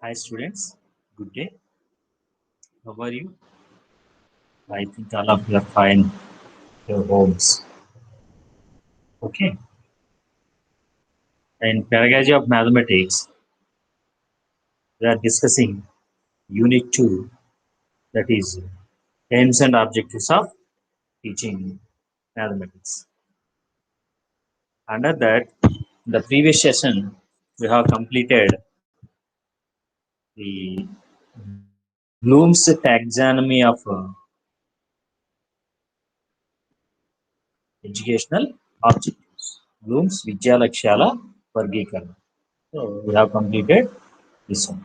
Hi students, good day. How are you? I think all of you are fine. Your homes. Okay. In pedagogy of mathematics, we are discussing unit 2, that is aims and objectives of teaching mathematics. Under that, the previous session, we have completed the Bloom's taxonomy of educational objectives. Bloom's విద్యా లక్ష్యాల వర్గీకరణ. So we have completed this one.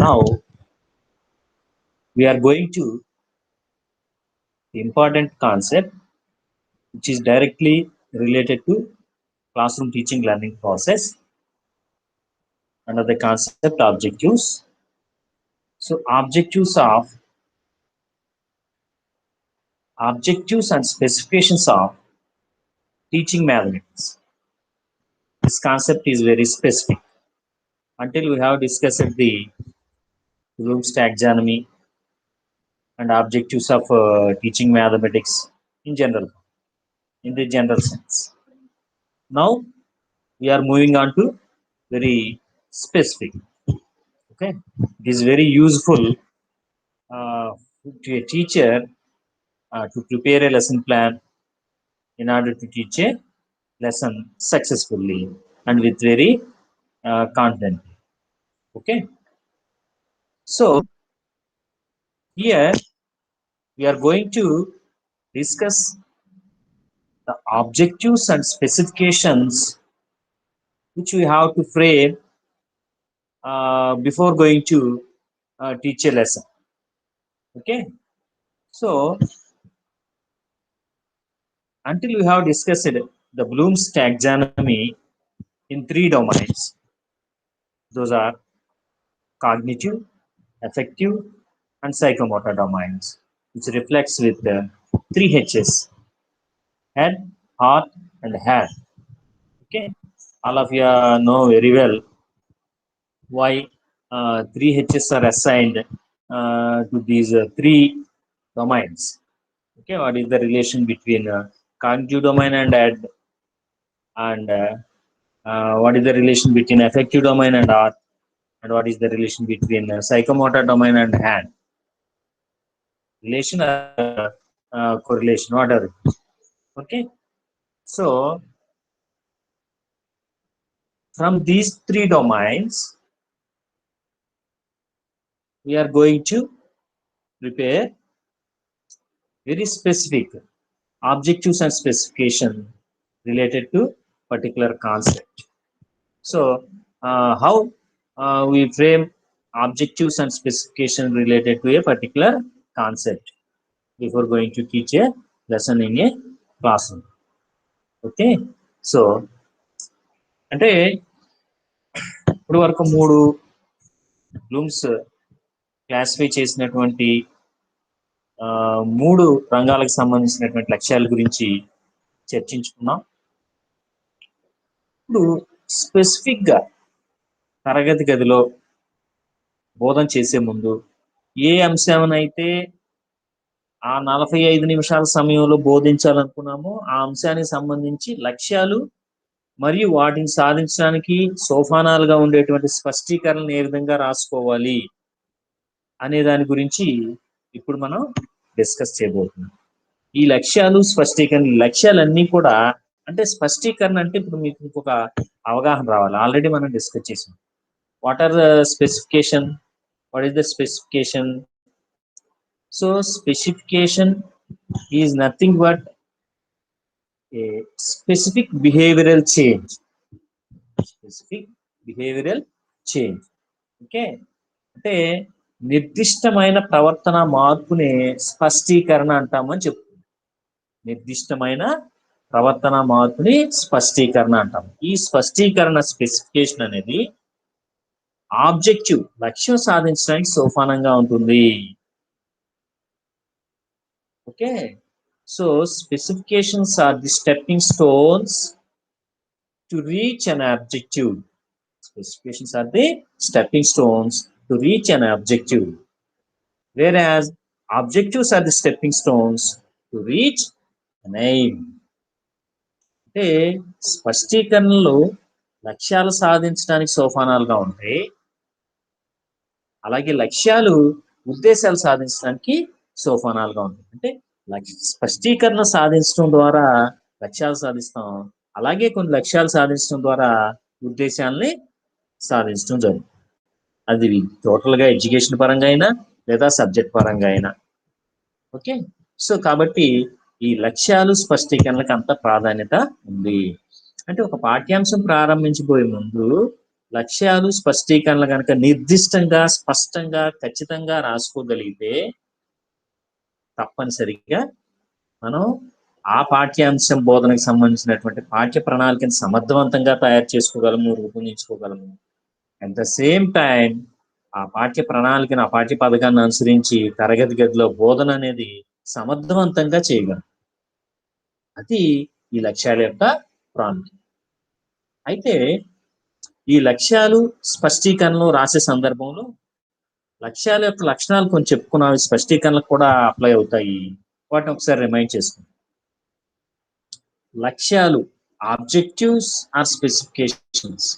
Now we are going to the important concept which is directly related to classroom teaching learning process under the concept objectives. So objectives and specifications of teaching mathematics. This concept is very specific. Until we have discussed the Bloom's taxonomy and objectives of teaching mathematics in general, in the general sense. Now we are moving on to very specific. Okay, it is very useful to a teacher to prepare a lesson plan in order to teach a lesson successfully and with very confident. Okay, so here we are going to discuss the objectives and specifications which we have to frame before going to teach a lesson. Okay, so until we have discussed the Bloom's taxonomy in 3 domains, those are cognitive, affective, and psychomotor domains, which reflects with the 3 H's: head, heart, and hand. Okay, all of you know very well why 3 H's are assigned to these 3 domains. Okay, what is the relation between cognitive domain and head, and what is the relation between affective domain and heart, and what is the relation between psychomotor domain and hand? Relation or correlation, whatever. Okay, so from these 3 domains, we are going to prepare very specific objectives and specification related to particular concept. So how we frame objectives and specification related to a particular concept before going to teach a lesson in a classroom. Okay, so అంటే ఇప్పుడు వరకు 3 Bloom's classify చేసినటువంటి 3 రంగాలకు సంబంధించినటువంటి లక్ష్యాల గురించి చర్చించుకున్నాం. ఇప్పుడు స్పెసిఫిక్గా తరగతి గదిలో బోధన చేసే ముందు ఏ అంశాన్నైతే ఆ 45 నిమిషాల సమయంలో బోధించాలనుకున్నామో ఆ అంశానికి సంబంధించి లక్ష్యాలు మరియు వాటిని సాధించడానికి సోపానాలుగా ఉండేటువంటి స్పష్టీకరణను ఏ విధంగా రాసుకోవాలి అనే దాని గురించి ఇప్పుడు మనం డిస్కస్ చేయబోతున్నాం. ఈ లక్ష్యాలు స్పష్టీకరణ, లక్ష్యాలన్నీ కూడా అంటే స్పష్టీకరణ అంటే ఇప్పుడు మీకు ఇంకొక అవగాహన రావాలి. ఆల్రెడీ మనం డిస్కస్ చేసాం. What are the specification, what is the specification? So specification is nothing but a specific behavioral change. Specific behavioral change. Okay, అంటే నిర్దిష్టమైన ప్రవర్తన మార్పుని స్పష్టీకరణ అంటామని చెప్తుంది. నిర్దిష్టమైన ప్రవర్తన మార్పుని స్పష్టీకరణ అంటాం. ఈ స్పష్టీకరణ స్పెసిఫికేషన్ అనేది ఆబ్జెక్టివ్ లక్ష్యం సాధించడానికి సోపానంగా ఉంటుంది. Okay, so specifications are the stepping stones to reach an objective. Specifications are the stepping stones to reach an objective, whereas objectives are the stepping stones to reach an aim. అంటే స్పష్టీకరణలు లక్ష్యాలు సాధించడానికి సోపానాలుగా ఉంటాయి, అలాగే లక్ష్యాలు ఉద్దేశాలు సాధించడానికి సోపానాలుగా ఉంటాయి. అంటే స్పష్టీకరణ సాధించడం ద్వారా లక్ష్యాలు సాధిస్తాం, అలాగే కొన్ని లక్ష్యాలు సాధించడం ద్వారా ఉద్దేశాలని సాధించడం జరుగుతుంది. అది టోటల్గా ఎడ్యుకేషన్ పరంగా అయినా లేదా సబ్జెక్ట్ పరంగా అయినా. ఓకే, సో కాబట్టి ఈ లక్ష్యాలు స్పష్టీకరణలకు అంత ప్రాధాన్యత ఉంది. అంటే ఒక పాఠ్యాంశం ప్రారంభించబోయే ముందు లక్ష్యాలు స్పష్టీకరణలు కనుక నిర్దిష్టంగా స్పష్టంగా ఖచ్చితంగా రాసుకోగలిగితే తప్పనిసరిగా మనం ఆ పాఠ్యాంశం బోధనకు సంబంధించినటువంటి పాఠ్య ప్రణాళికను సమర్థవంతంగా తయారు చేసుకోగలము, రూపొందించుకోగలము. అట్ ద సేమ్ టైం ఆ పాఠ్య ప్రణాళికను, ఆ పాఠ్య పథకాన్ని అనుసరించి తరగతి గదిలో బోధన అనేది సమర్థవంతంగా చేయగలం. అది ఈ లక్ష్యాల యొక్క ప్రాముఖ్యత. అయితే ఈ లక్ష్యాలు స్పష్టీకరణలు రాసే సందర్భంలో లక్ష్యాల యొక్క లక్షణాలు కొంచెం చెప్పుకున్నావి, స్పష్టీకరణలకు కూడా అప్లై అవుతాయి. వాటిని ఒకసారి రిమైండ్ చేసుకుందాం. లక్ష్యాలు, objectives or specifications.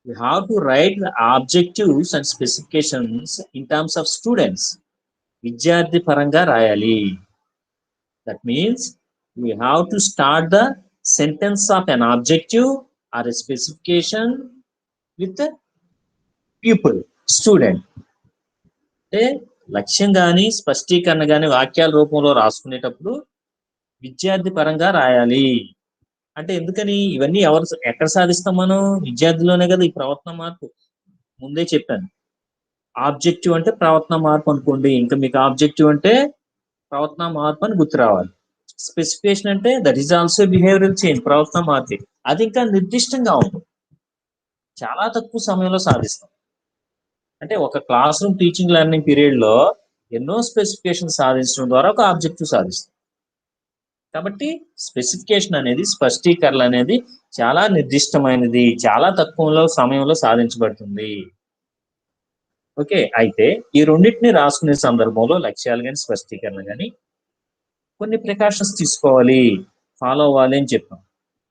We have to write the objectives and specifications in terms of students. విద్యార్థి పరంగా రాయాలి. That means we have to start the sentence of an objective or a specification with the pupil, student. అంటే లక్ష్యం కానీ స్పష్టీకరణ కానీ వాక్యాల రూపంలో రాసుకునేటప్పుడు విద్యార్థి పరంగా రాయాలి. అంటే ఎందుకని? ఇవన్నీ ఎక్కడ సాధిస్తాం మనం? విద్యార్థిలోనే కదా ఈ ప్రవర్తన మార్పు. ముందే చెప్పాను, ఆబ్జెక్టివ్ అంటే ప్రవర్తన మార్పు అనుకోండి, ఇంకా మీకు ఆబ్జెక్టివ్ అంటే ప్రవర్తన మార్పు అని గుర్తు రావాలి. స్పెసిఫికేషన్ అంటే that is also behavioural change, ప్రవర్తన మార్పు. అది ఇంకా నిర్దిష్టంగా ఉంటుంది, చాలా తక్కువ సమయంలో సాధిస్తాం. అంటే ఒక class room teaching learning period లో ఎన్నో స్పెసిఫికేషన్ సాధించడం ద్వారా ఒక ఆబ్జెక్టివ్ సాధిస్తాం. కాబట్టి స్పెసిఫికేషన్ అనేది, స్పష్టీకరణ అనేది చాలా నిర్దిష్టమైనది, చాలా తక్కువలో సమయంలో సాధించబడుతుంది. ఓకే, అయితే ఈ రెండింటిని రాసుకునే సందర్భంలో లక్ష్యాలు కానీ స్పష్టీకరణ కానీ కొన్ని ప్రికాషన్స్ తీసుకోవాలి, ఫాలో అవ్వాలి అని చెప్పాం.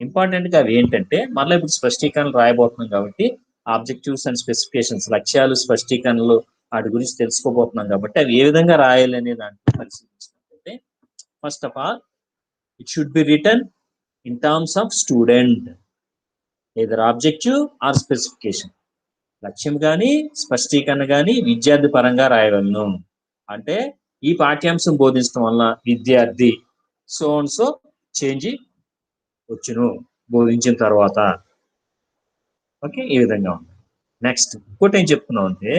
ఇంపార్టెంట్ గా అవి ఏంటంటే, మళ్ళీ ఇప్పుడు స్పష్టీకరణలు రాయబోతున్నాం కాబట్టి ఆబ్జెక్టివ్స్ అండ్ స్పెసిఫికేషన్స్, లక్ష్యాలు స్పష్టీకరణలు వాటి గురించి తెలుసుకోబోతున్నాం కాబట్టి అవి ఏ విధంగా రాయాలి అనే దాంట్లో పరిశీలించినట్లయితే, first of all it should be written in terms of student, either objective or specification. లక్ష్యం కానీ స్పష్టీకరణ కానీ విద్యార్థి పరంగా రాయగలను. అంటే ఈ పాఠ్యాంశం బోధించడం వల్ల విద్యార్థి సో అండ్ సో చేంజ్ వచ్చును బోధించిన తర్వాత. ఓకే, ఈ విధంగా ఉంది. నెక్స్ట్ ఇంకోటి ఏం చెప్తున్నాం అంటే,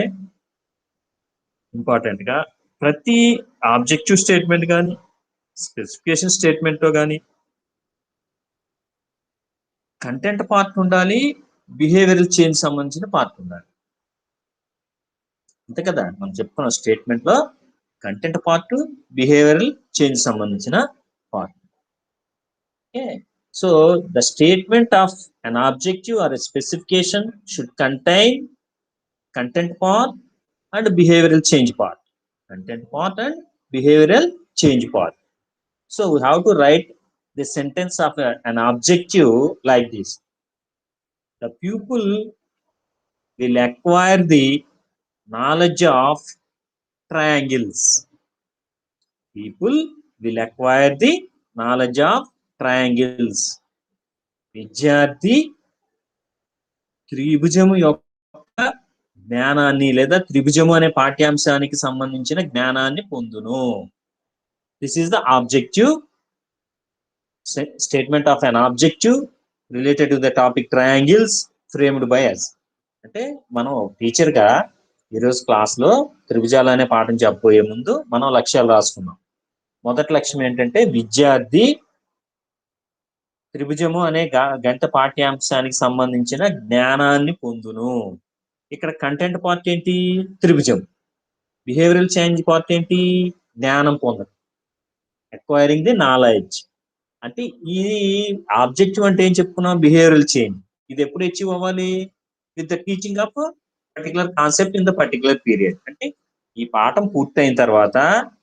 ఇంపార్టెంట్ గా ప్రతి ఆబ్జెక్టివ్ స్టేట్మెంట్ కానీ స్పెసిఫికేషన్ స్టేట్మెంట్ కానీ కంటెంట్ పార్ట్ ఉండాలి, బిహేవియరల్ చేంజ్ సంబంధించిన పార్ట్ ఉండాలి. అంతే కదా, మనం చెప్పుకున్నాం స్టేట్మెంట్ లో కంటెంట్ పార్ట్, బిహేవియరల్ చేంజ్ సంబంధించిన part. Okay, so the statement of an objective or a specification should contain content part and behavioral change part. Content part and behavioral change part. So we have to write the sentence of an objective like this: the pupil will acquire the knowledge of triangles. People will acquire the knowledge of triangles. విద్యార్థి త్రిభుజము యొక్క జ్ఞానాన్ని లేదా త్రిభుజము అనే పాఠ్యాంశానికి సంబంధించిన జ్ఞానాన్ని పొందును. This is the objective statement of an objective related to the topic triangles framed by us. అంటే మనం టీచర్ గా ఈరోజు క్లాస్ లో త్రిభుజాలు అనే పాఠం చెప్పబోయే ముందు మనం లక్ష్యాలు రాసుకున్నాం. మొదటి లక్ష్యం ఏంటంటే, విద్యార్థి త్రిభుజము అనే గణిత పాఠ్యాంశానికి సంబంధించిన జ్ఞానాన్ని పొందును. ఇక్కడ కంటెంట్ పార్ట్ ఏంటి? త్రిభుజం. బిహేవియరల్ చేంజ్ పార్ట్ ఏంటి? జ్ఞానం పొందడం, అక్వైరింగ్ ది నాలెడ్జ్. అంటే ఈ ఆబ్జెక్టివ్ అంటే ఏం చెప్పుకున్నాం? Behavioural change. ఇది ఎప్పుడు అచీవ్ అవ్వాలి? With the teaching of particular concept in the particular period. అంటే ఈ పాఠం పూర్తయిన తర్వాత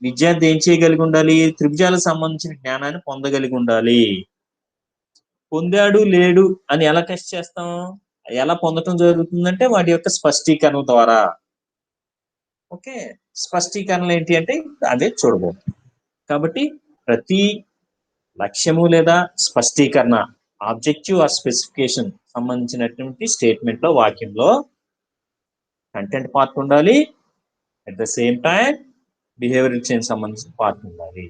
విద్యార్థి ఏం చేయగలిగి ఉండాలి? త్రిభుజాలకు సంబంధించిన జ్ఞానాన్ని పొందగలిగి ఉండాలి. పొందాడు లేడు అని ఎలా టెస్ట్ చేస్తాం? ఎలా పొందటం జరుగుతుందంటే వాటి యొక్క స్పష్టీకరణ ద్వారా. ఓకే, స్పష్టీకరణలు ఏంటి అంటే అదే చూడబోదు. కాబట్టి ప్రతి లక్ష్యము లేదా స్పష్టీకరణ, ఆబ్జెక్టివ్ ఆర్ స్పెసిఫికేషన్ సంబంధించినటువంటి స్టేట్మెంట్ లో, వాక్యంలో కంటెంట్ పార్ట్ ఉండాలి, at the same time behavioural change సంబంధించిన పార్ట్ ఉండాలి.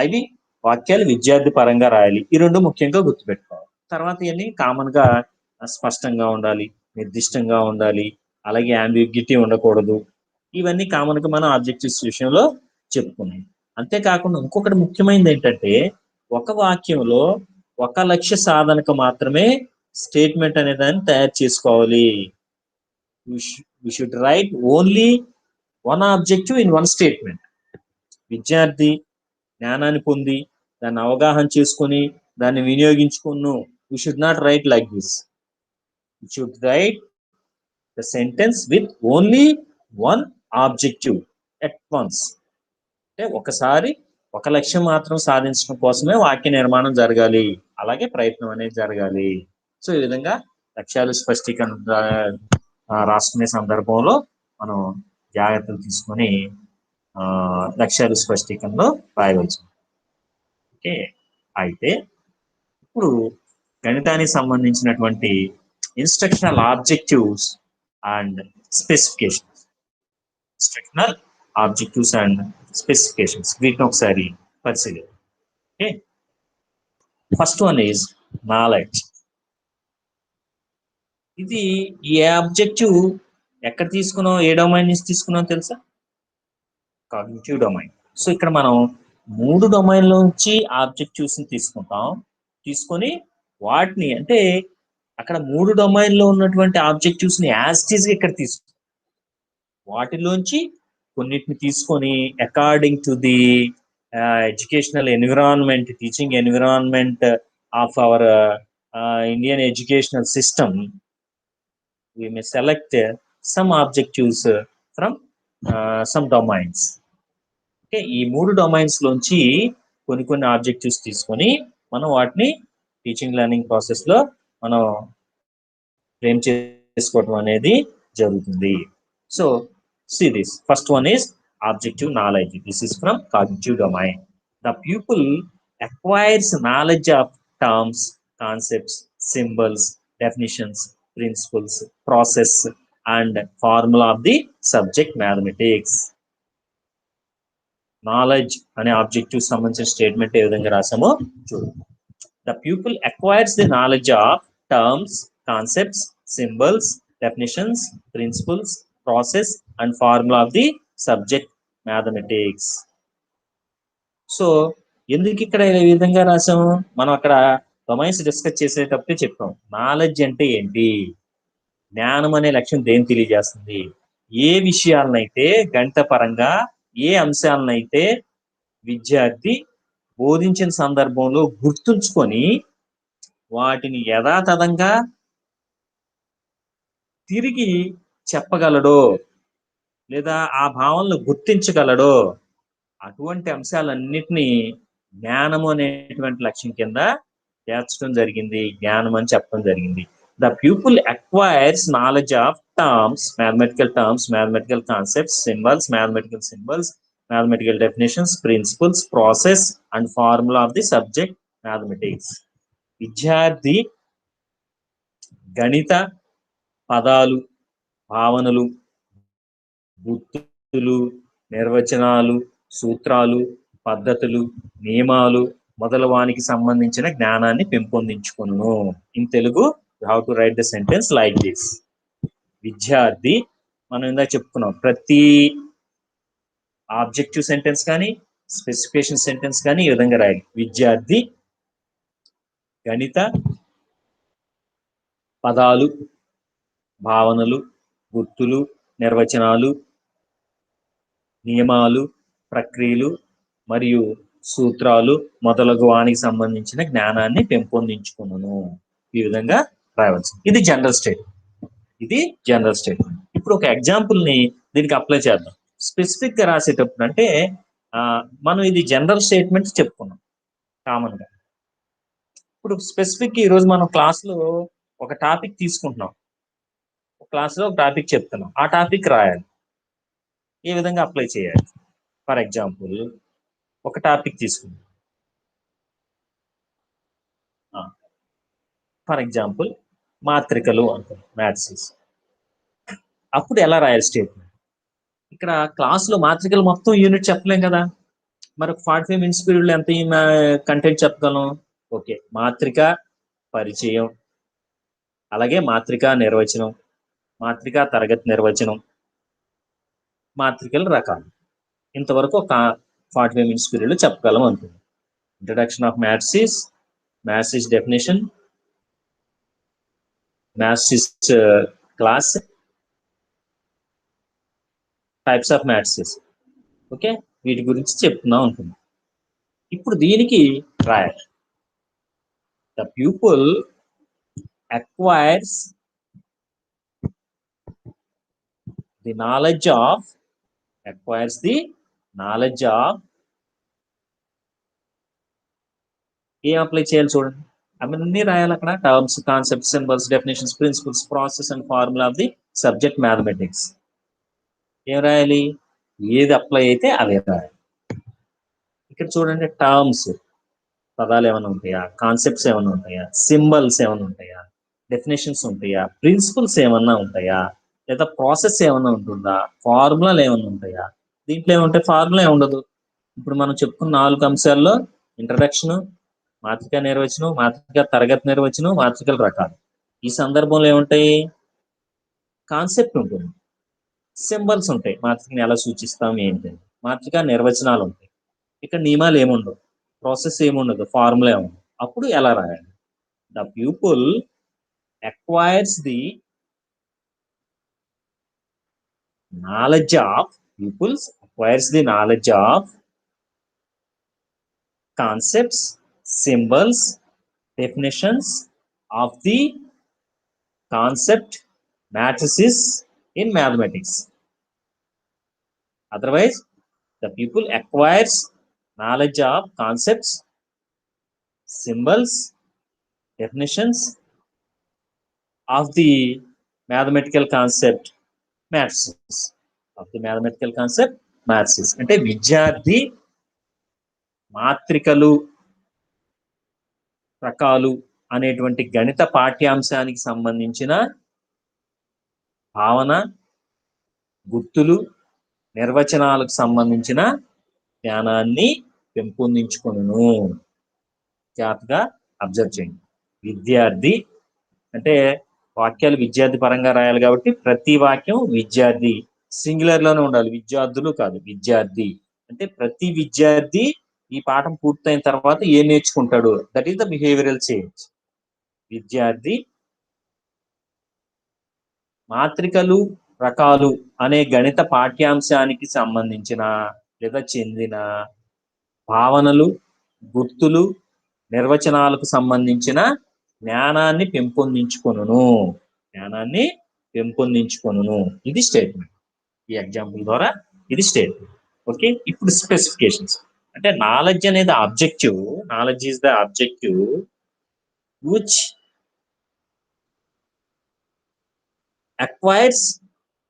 అవి వాక్యాలు విద్యార్థి పరంగా రాయాలి. ఈ రెండు ముఖ్యంగా గుర్తుపెట్టుకోవాలి. తర్వాత ఇవన్నీ కామన్ గా స్పష్టంగా ఉండాలి, నిర్దిష్టంగా ఉండాలి, అలాగే అంబిగ్యూటీ ఉండకూడదు. ఇవన్నీ కామన్ గా మనం ఆబ్జెక్టివ్స్ విషయంలో చెప్పుకున్నాం. అంతేకాకుండా ఇంకొకటి ముఖ్యమైనది ఏంటంటే, ఒక వాక్యంలో ఒక లక్ష్య సాధనకు మాత్రమే స్టేట్మెంట్ అనే దాన్ని తయారు చేసుకోవాలి. we should write only one objective in one statement. విద్యార్థి జ్ఞానాన్ని పొంది దాన్ని అవగాహన చేసుకొని దాన్ని వినియోగించుకును. we should not write like this. we should write the sentence with only one objective at once. అంటే ఒకసారి ఒక లక్ష్యం మాత్రం సాధించడం కోసమే వాక్య నిర్మాణం జరగాలి, అలాగే ప్రయత్నం అనేది జరగాలి. సో ఈ విధంగా లక్ష్యాలు స్పష్టీకరణ రాసుకునే సందర్భంలో మనం జాగ్రత్తలు తీసుకొని లక్ష్యాలు స్పష్టీకరణలో రాయవచ్చు. ఓకే, అయితే ఇప్పుడు గణితానికి సంబంధించినటువంటి instructional objectives and specifications. Instructional objectives and specifications వీటిని ఒకసారి పరిశీలి. Okay, first one is knowledge. ఇది ఈ ఆబ్జెక్టివ్ ఎక్కడ తీసుకున్నాం, ఏ డొమైన్ నుంచి తీసుకున్నాం తెలుసా? Cognitive domain. సో ఇక్కడ మనం 3 డొమైన్ల నుంచి ఆబ్జెక్టివ్స్ ని తీసుకొని వాటిని, అంటే అక్కడ 3 డొమైన్లో ఉన్నటువంటి ఆబ్జెక్టివ్స్ ని యాజ్ ఇట్ ఈజ్ గా ఇక్కడ తీసుకుంటాం. వాటిలోంచి కొన్నిటిని తీసుకొని according to the educational environment, teaching environment of our Indian educational system, we may select some objectives from some domains. Okay, ఈ 3 డొమైన్స్ లోంచి కొన్ని ఆబ్జెక్టివ్స్ తీసుకొని మనం వాటిని టీచింగ్ లెర్నింగ్ ప్రాసెస్ లో మనం ఫ్రేమ్ చేసుకోవడం అనేది జరుగుతుంది. So see this, first one is objective knowledge. This is from cognitive domain. The pupil acquires knowledge of terms, concepts, symbols, definitions, principles, process and formula of the subject mathematics. Knowledge అనే objective సంబంధించిన statement ఏ విధంగా రాసామో చూడండి. The pupil acquires the knowledge of terms, concepts, symbols, definitions, principles, process and formula of the subject mathematics. So ఎందుకు ఇక్కడ ఈ విధంగా రాసాము? మనం అక్కడ డొమైన్స్ డిస్కస్ చేసేటప్పుడే చెప్పాం, నాలెడ్జ్ అంటే ఏంటి, జ్ఞానం అనే లక్ష్యం దేని తెలియజేస్తుంది, ఏ విషయాలనైతే గణిత పరంగా, ఏ అంశాలనైతే విద్యార్థి బోధించిన సందర్భంలో గుర్తుంచుకొని వాటిని యథాతథంగా తిరిగి చెప్పగలడో లేదా ఆ భావనలు గుర్తించగలడో అటువంటి అంశాలన్నిటినీ జ్ఞానము అనేటువంటి లక్ష్యం కింద చేర్చడం జరిగింది, జ్ఞానం అని చెప్పడం జరిగింది. The pupil acquires knowledge of terms, mathematical concepts, symbols, mathematical definitions, principles, process and formula of the subject mathematics. విద్యార్థి గణిత పదాలు, భావనలు, గుర్తులు, నిర్వచనాలు, సూత్రాలు, పద్ధతులు, నియమాలు మొదలవానికి సంబంధించిన జ్ఞానాన్ని పెంపొందించుకును. In Telugu how to write the sentence like this. విద్యార్థి, మనం ఇందాక చెప్పుకున్నాం, ప్రతి ఆబ్జెక్టివ్ సెంటెన్స్ కానీ స్పెసిఫికేషన్ సెంటెన్స్ కానీ ఈ విధంగా రాయాలి. విద్యార్థి గణిత పదాలు, భావనలు, గుర్తులు, నిర్వచనాలు, నియమాలు, ప్రక్రియలు మరియు సూత్రాలు మొదలగు వానికి సంబంధించిన జ్ఞానాన్ని పెంపొందించుకును. ఈ విధంగా రాయవచ్చు. ఇది జనరల్ స్టేట్. ఇది జనరల్ స్టేట్మెంట్. ఇప్పుడు ఒక ఎగ్జాంపుల్ ని దీనికి అప్లై చేద్దాం. స్పెసిఫిక్ గా రాసేటప్పుడు అంటే మనం ఇది జనరల్ స్టేట్మెంట్స్ చెప్పుకున్నాం కామన్ గా. ఇప్పుడు స్పెసిఫిక్ ఈ రోజు మనం క్లాస్ లో ఒక టాపిక్ తీసుకుంటున్నాం, క్లాస్ లో ఒక టాపిక్ చెప్తున్నాం, ఆ టాపిక్ రాయాలి. ఏ విధంగా అప్లై చేయాలి? ఫర్ ఎగ్జాంపుల్ ఒక టాపిక్ తీసుకుందాం. ఫర్ ఎగ్జాంపుల్ మాత్రికలు అనుకుందాం, మ్యాథ్స్. అప్పుడు ఎలా రాయాలి స్టేట్మెంట్? ఇక్కడ క్లాస్ లో మాత్రికలు మొత్తం యూనిట్ చెప్పలేం కదా, మరి 45 మినిట్స్ పీరియడ్ లో ఎంత కంటెంట్ చెప్పగలం? ఓకే, మాత్రిక పరిచయం, అలాగే మాత్రిక నిర్వచనం, మాత్రిక తరగతి నిర్వచనం, మాత్రికల రకాలు, ఇంతవరకు ఒక 45 మినిట్స్ పీరియడ్ లో చెప్పగలం అనుకుంది. Introduction of maths is definition, maths is class, types of maths. Okay, వీటి గురించి చెప్తున్నాం అనుకుంది. ఇప్పుడు దీనికి రాయాలి. The pupil acquires the knowledge of ఏం అప్లై చేయాలి చూడండి, అవన్నీ రాయాలి అక్కడ. Terms, concepts, symbols, definitions, principles, process and formula of the subject mathematics. ఏం రాయాలి? ఏది అప్లై అయితే అవే రాయాలి. ఇక్కడ చూడండి, టర్మ్స్ పదాలు ఏమైనా ఉంటాయా, కాన్సెప్ట్స్ ఏమైనా ఉంటాయా, సింబల్స్ ఏమైనా ఉంటాయా, డెఫినేషన్స్ ఉంటాయా, ప్రిన్సిపల్స్ ఏమన్నా ఉంటాయా, లేదా ప్రాసెస్ ఏమన్నా ఉంటుందా, ఫార్ములాలు ఏమన్నా ఉంటాయా? దీంట్లో ఏముంటాయి? ఫార్ములా ఉండదు. ఇప్పుడు మనం చెప్పుకున్న 4 అంశాల్లో ఇంట్రడక్షన్, మాత్రిక నిర్వచనం, మాత్రిక తరగతి నిర్వచనం, మాత్రికల రకాలు. ఈ సందర్భంలో ఏముంటాయి? కాన్సెప్ట్ ఉంటుంది, సింబల్స్ ఉంటాయి, మాత్రికని ఎలా సూచిస్తాం ఏంటి, మాత్రిక నిర్వచనాలు ఉంటాయి. ఇక్కడ నియమాలు ఏముండవు, ప్రాసెస్ ఏముండదు, ఫార్ములా ఏముండదు. అప్పుడు ఎలా రాయాలి? The pupil acquires the knowledge of concepts, symbols, definitions of the concept matrices in mathematics. Otherwise, the people acquires knowledge of concepts, symbols, definitions of the mathematical concept matrices. అంటే విద్యార్థి మాత్రికలు రకాలు అనేటువంటి గణిత పాఠ్యాంశానికి సంబంధించిన భావన, గుర్తులు, నిర్వచనాలకు సంబంధించిన జ్ఞానాన్ని పెంపొందించుకొనును. జాగ్రత్తగా అబ్జర్వ్ చేయండి. విద్యార్థి అంటే వాక్యాలు విద్యార్థి పరంగా రాయాలి కాబట్టి ప్రతి వాక్యం విద్యార్థి సింగులర్ లోనే ఉండాలి, విద్యార్థులు కాదు. విద్యార్థి అంటే ప్రతి విద్యార్థి ఈ పాఠం పూర్తయిన తర్వాత ఏం నేర్చుకుంటాడు? That is the behavioural change. విద్యార్థి మాత్రికలు రకాలు అనే గణిత పాఠ్యాంశానికి సంబంధించిన లేదా చెందిన భావనలు, గుర్తులు, నిర్వచనాలకు సంబంధించిన జ్ఞానాన్ని పెంపొందించుకొనును. ఇది స్టేట్మెంట్. ఈ ఎగ్జాంపుల్ ద్వారా ఇది స్టేట్మెంట్. ఓకే, ఇప్పుడు స్పెసిఫికేషన్స్ అంటే నాలెడ్జ్ అనేది objective. Knowledge is the objective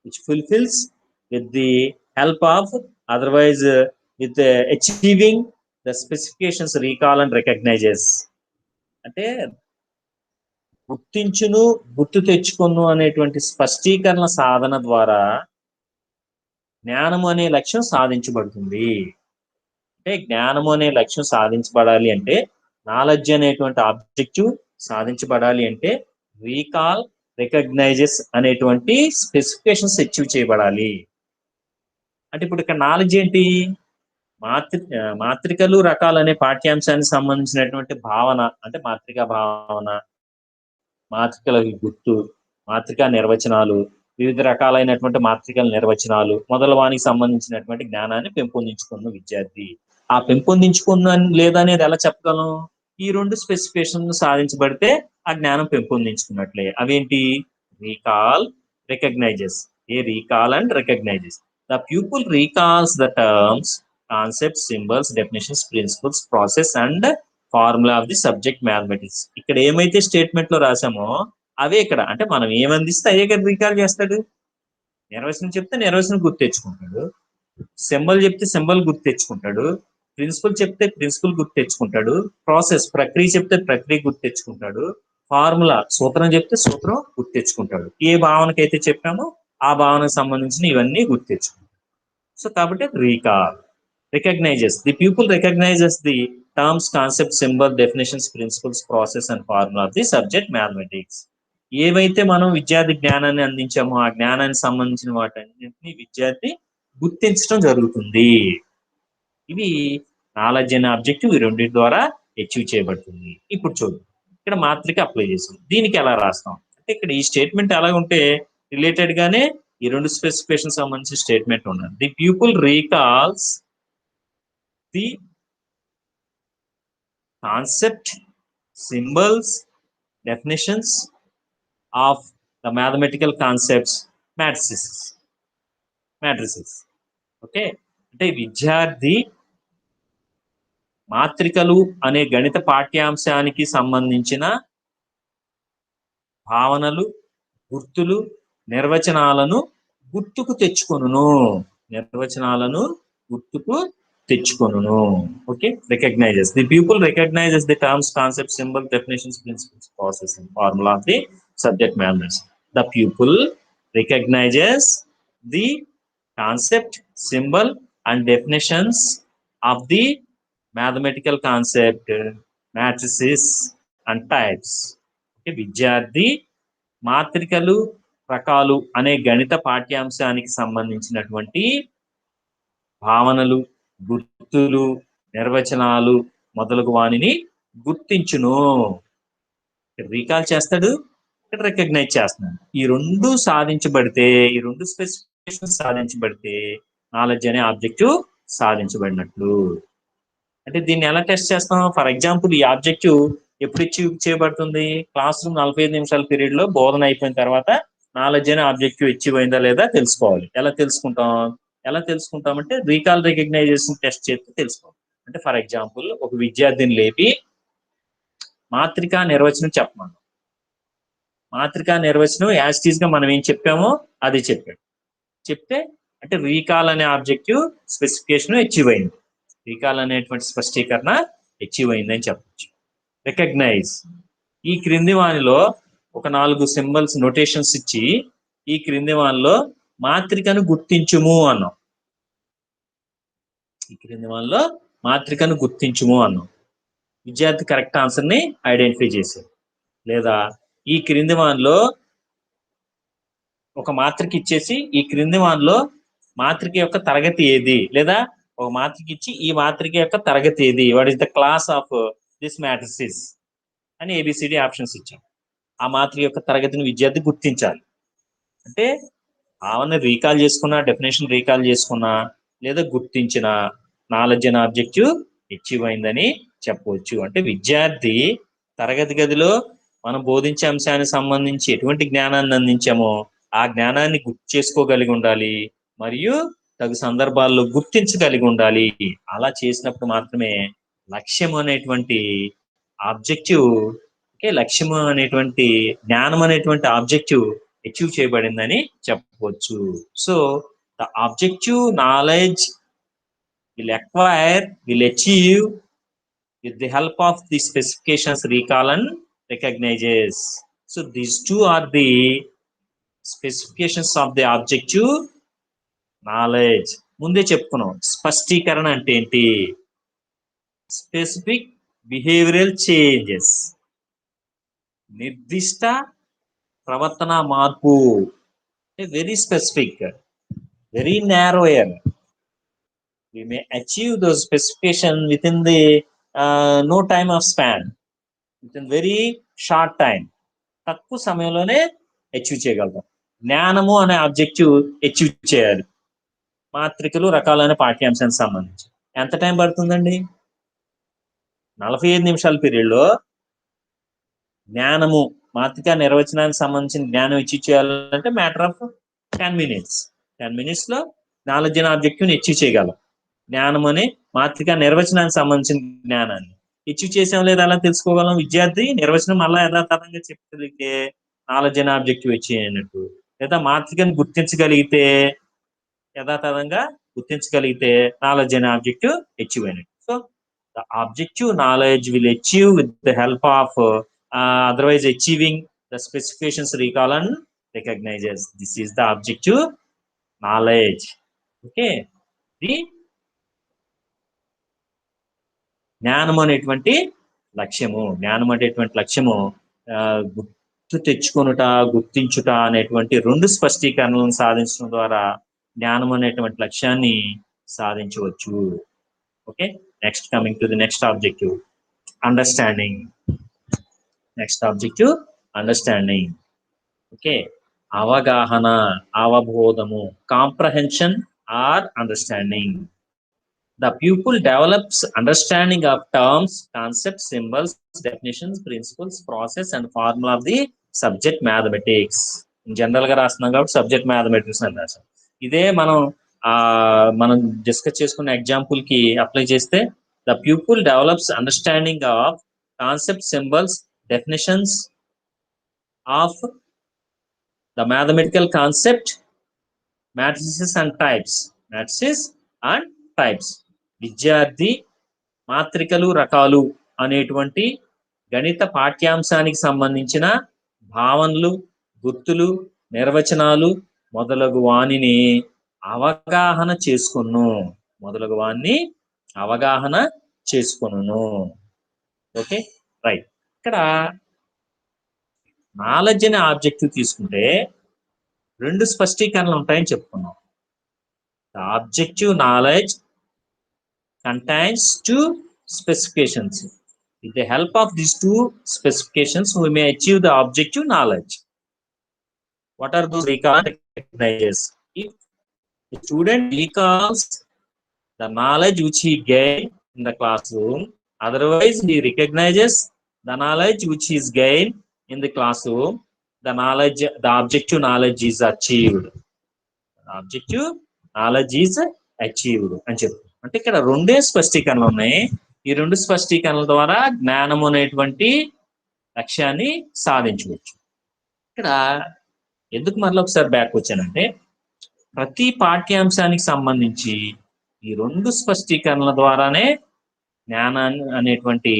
which fulfills with the help of, otherwise with achieving the specifications, recall and recognizes. అంటే గుర్తించును, గుర్తు తెచ్చుకొను అనేటువంటి స్పష్టీకరణ సాధన ద్వారా జ్ఞానము అనే లక్ష్యం సాధించబడుతుంది. అంటే జ్ఞానము అనే లక్ష్యం సాధించబడాలి అంటే, నాలెడ్జ్ అనేటువంటి ఆబ్జెక్టివ్ సాధించబడాలి అంటే రీకాల్, రికగ్నైజెస్ అనేటువంటి స్పెసిఫికేషన్స్ అచీవ్ చేయబడాలి. అంటే ఇప్పుడు ఇక్కడ నాలెడ్జ్ ఏంటి? మాత్రికలు రకాలు అనే పాఠ్యాంశానికి సంబంధించినటువంటి భావన, అంటే మాత్రిక భావన, మాత్రికల గుర్తు, మాత్రికా నిర్వచనాలు, వివిధ రకాలైనటువంటి మాత్రికల నిర్వచనాలు మొదలవానికి సంబంధించినటువంటి జ్ఞానాన్ని పెంపొందించుకున్న విద్యార్థి. ఆ పెంపొందించుకున్న లేదనేది ఎలా చెప్పగలం? ఈ 2 స్పెసిఫికేషన్ సాధించబడితే ఆ జ్ఞానం పెంపొందించుకున్నట్లే. అవేంటి? Recall, recognizes. A recall and recognizes. The pupil recalls the terms, concepts, symbols, definitions, principles, process and formula of the subject mathematics. ఇక్కడ ఏమైతే స్టేట్మెంట్ లో రాసామో అవే ఇక్కడ, అంటే మనం ఏమందిస్తే అయ్యే కదా రికాల్ చేస్తాడు. నిర్వచనం చెప్తే నిర్వచనం గుర్తు తెచ్చుకుంటాడు, సింబల్ చెప్తే సింబల్ గుర్తు తెచ్చుకుంటాడు, ప్రిన్సిపల్ చెప్తే ప్రిన్సిపల్ గుర్తు తెచ్చుకుంటాడు, ప్రాసెస్ ప్రక్రియ చెప్తే ప్రక్రియ గుర్తు తెచ్చుకుంటాడు, ఫార్ములా సూత్రం చెప్తే సూత్రం గుర్తు తెచ్చుకుంటాడు. ఏ భావనకైతే చెప్పామో ఆ భావనకు సంబంధించిన ఇవన్నీ గుర్తు తెచ్చుకుంటాడు. సో కాబట్టి recall. Recognises, the people recognises the terms, concept, symbol, definitions, principles, process and formula of the subject mathematics. ఏవైతే మనం విద్యార్థి జ్ఞానాన్ని అందించామో ఆ జ్ఞానానికి సంబంధించిన వాటన్నింటినీ విద్యార్థి గుర్తించడం జరుగుతుంది. ఇవి నాలెడ్జ్ అనే ఆబ్జెక్టివ్ ఈ రెండింటి ద్వారా అచీవ్ చేయబడుతుంది. ఇప్పుడు చూద్దాం, ఇక్కడ మాత్రిక అప్లై చేసాం, దీనికి ఎలా రాస్తాం అంటే ఇక్కడ ఈ స్టేట్మెంట్ ఎలా ఉంటే రిలేటెడ్ గానే ఈ రెండు స్పెసిఫికేషన్ సంబంధించిన స్టేట్మెంట్ ఉన్నది. The people recalls the concept, symbols, definitions of the mathematical concepts, matrices. Okay, అంటే విద్యార్థి మాత్రికలు అనే గణిత పాఠ్యాంశానికి సంబంధించిన భావనలు, గుర్తులు, నిర్వచనాలను గుర్తుకు తెచ్చుకొనును. Okay, recognises. The people recognises the terms, concept, symbol, definitions, principles, process and formula of the subject mathematics. The pupil recognises the concept, symbol and definitions of the mathematical concept, matrices and types. విద్యార్థి మాత్రికలు, రకాలు అనే గణిత పాఠ్యాంశానికి సంబంధించినటువంటి భావనలు, గుర్తులు, నిర్వచనాలు మొదలగు వానిని గుర్తించును. రీకాల్ చేస్తాడు, ఇక్కడ రికగ్నైజ్ చేస్తున్నాడు. ఈ రెండు సాధించబడితే, ఈ రెండు స్పెసిఫికేషన్ సాధించబడితే నాలెడ్జ్ అనే ఆబ్జెక్టివ్ సాధించబడినట్లు. అంటే దీన్ని ఎలా టెస్ట్ చేస్తాం? ఫర్ ఎగ్జాంపుల్ ఈ ఆబ్జెక్టివ్ ఎప్పుడు అచీవ్ చేయబడుతుంది? క్లాస్ రూమ్ 45 నిమిషాల పీరియడ్ లో బోధన అయిపోయిన తర్వాత నాలెడ్జ్ అనే ఆబ్జెక్టివ్ అచీవ్ అయిందా లేదా తెలుసుకోవాలి. ఎలా తెలుసుకుంటాం అంటే రీకాల్ రికగ్నైజేషన్ టెస్ట్ చేస్తే తెలుసుకోవాలి. అంటే ఫర్ ఎగ్జాంపుల్ ఒక విద్యార్థిని లేపి మాత్రికా నిర్వచనం చెప్పమన్నాం. మాత్రికా నిర్వచనం యాజ్ టీజ్ గా మనం ఏం చెప్పామో అది చెప్తే అంటే రీకాల్ అనే ఆబ్జెక్టివ్ స్పెసిఫికేషన్ అచీవ్ అయింది, రీకాల్ అనేటువంటి స్పష్టీకరణ అచీవ్ అయిందని చెప్పచ్చు. రికగ్నైజ్, ఈ క్రింది వానిలో ఒక 4 సింబల్స్ నోటేషన్స్ ఇచ్చి ఈ క్రింది వానిలో మాత్రికను గుర్తించుము అన్నాం. విద్యార్థి కరెక్ట్ ఆన్సర్ ని ఐడెంటిఫై చేశారు. లేదా ఈ క్రింది వానిలో ఒక మాత్రిక ఇచ్చేసి ఈ క్రింది వానిలో మాత్రిక యొక్క తరగతి ఏది, లేదా ఒక మాత్రిక ఇచ్చి ఈ మాత్రిక యొక్క తరగతి ఏది, what is the class of this matrices అని ఏబిసిడి ఆప్షన్స్ ఇచ్చాం. ఆ మాత్రిక యొక్క తరగతిని విద్యార్థి గుర్తించాలి. అంటే భావన రీకాల్ చేసుకున్నా, డెఫినేషన్ రీకాల్ చేసుకున్నా, లేదా గుర్తించిన నాలెడ్జ్ అనే ఆబ్జెక్టివ్ అచీవ్ అయిందని చెప్పవచ్చు. అంటే విద్యార్థి తరగతి గదిలో మనం బోధించే అంశానికి సంబంధించి ఎటువంటి జ్ఞానాన్ని అందించామో ఆ జ్ఞానాన్ని గుర్తు చేసుకోగలిగి ఉండాలి, మరియు తగు సందర్భాల్లో గుర్తించగలిగి ఉండాలి. అలా చేసినప్పుడు మాత్రమే లక్ష్యం అనేటువంటి ఆబ్జెక్టివ్, లక్ష్యం అనేటువంటి జ్ఞానం అనేటువంటి ఆబ్జెక్టివ్ అచీవ్ చేయబడిందని చెప్పవచ్చు. So the objective knowledge will achieve with the help of the specifications recall and recognizes. So these two are the specifications of the objective knowledge. ముందే చెప్పుకున్నాం, స్పష్టీకరణ అంటే ఏంటి? స్పెసిఫిక్ బిహేవియరల్ చేంజెస్, నిర్దిష్ట ప్రవర్తన మార్పు. Very specific, very narrower. We may achieve those specification within the no time of span, within very short time. తక్కువ సమయంలోనే achieve చేయగలుగుతాం. జ్ఞానము అనే ఆబ్జెక్టివ్ అచీవ్ చేయాలి మాత్రికలు, రకాలైన పాఠ్యాంశానికి సంబంధించి. ఎంత టైం పడుతుందండి? 45 నిమిషాల పీరియడ్ లో జ్ఞానము మాత్రికా నిర్వచనానికి సంబంధించిన జ్ఞానం అచీవ్ చేయాలంటే మ్యాటర్ ఆఫ్ 10 minutes. 10 minutes లో నాలెడ్జ్ అనే ఆబ్జెక్టివ్ ని అచీవ్ చేయగలం. జ్ఞానం అనే మాత్రికా నిర్వచనానికి సంబంధించిన జ్ఞానాన్ని అచీవ్ చేసాం లేదా అలా తెలుసుకోగలం. విద్యార్థి నిర్వచనం మళ్ళా యథాతథంగా చెప్పగలిగితే నాలెడ్జ్ అనే ఆబ్జెక్టివ్ అచీవ్ అయినట్టు, లేదా మాత్రికను గుర్తించగలిగితే యథాతథంగా గుర్తించగలిగితే నాలెడ్జ్ అనే ఆబ్జెక్టివ్ అచీవ్ అయినట్టు. So the objective knowledge will achieve with the help of otherwise achieving the specifications recall and recognizes. This is the objective knowledge. Okay, the జ్ఞానం అనేటువంటి లక్ష్యము, జ్ఞానం అనేటువంటి లక్ష్యము గుర్తు తెచ్చుకొనుట, గుర్తించుట అనేటువంటి రెండు స్పష్టీకరణలను సాధించడం ద్వారా జ్ఞానం అనేటువంటి లక్ష్యాన్ని సాధించవచ్చు. Okay, next coming to the next objective, understanding. Next objective, understanding. Okay, అవగాహన, అవబోధము, comprehension or understanding. The pupil develops understanding of terms, concepts, symbols, definitions, principles, process and formula of the subject mathematics. General గా రాస్తున్నాం కాబట్టి subject mathematics అని రాసాం. ఇదే మనం discuss చేసుకున్న example కి అప్లై చేస్తే the pupil develops understanding of concept, symbols, definitions of the mathematical concept, matrices and types. Matrices and types. విద్యార్థి మాత్రికలు, రకాలు అనేటువంటి గణిత పాఠ్యాంశానికి సంబంధించిన భావనలు, గుర్తులు, నిర్వచనాలు మొదలగు వాణిని అవగాహన చేసుకొనును. Okay, right. ఇక్కడ నాలెడ్జ్ అనే ఆబ్జెక్టివ్ తీసుకుంటే రెండు స్పష్టీకరణలు ఉంటాయని చెప్పుకున్నాం. The objective knowledge contains two specifications. With the help of these two specifications, we may achieve the objective knowledge. What are those? Recall and recognizes. If the student recalls the knowledge which he gained in the classroom, otherwise he recognizes the knowledge which is gained in the classroom, the objective knowledge is achieved. The objective knowledge is achieved అని చెప్తారు. అంటే ఇక్కడ రెండే స్పష్టీకరణలు ఉన్నాయి. ఈ రెండు స్పష్టీకరణల ద్వారా జ్ఞానం అనేటువంటి లక్ష్యాన్ని సాధించవచ్చు. ఇక్కడ ఎందుకు మరలా ఒకసారి బ్యాక్ వచ్చానంటే ప్రతి పాఠ్యాంశానికి సంబంధించి ఈ రెండు స్పష్టీకరణల ద్వారానే జ్ఞానాన్ని అనేటువంటి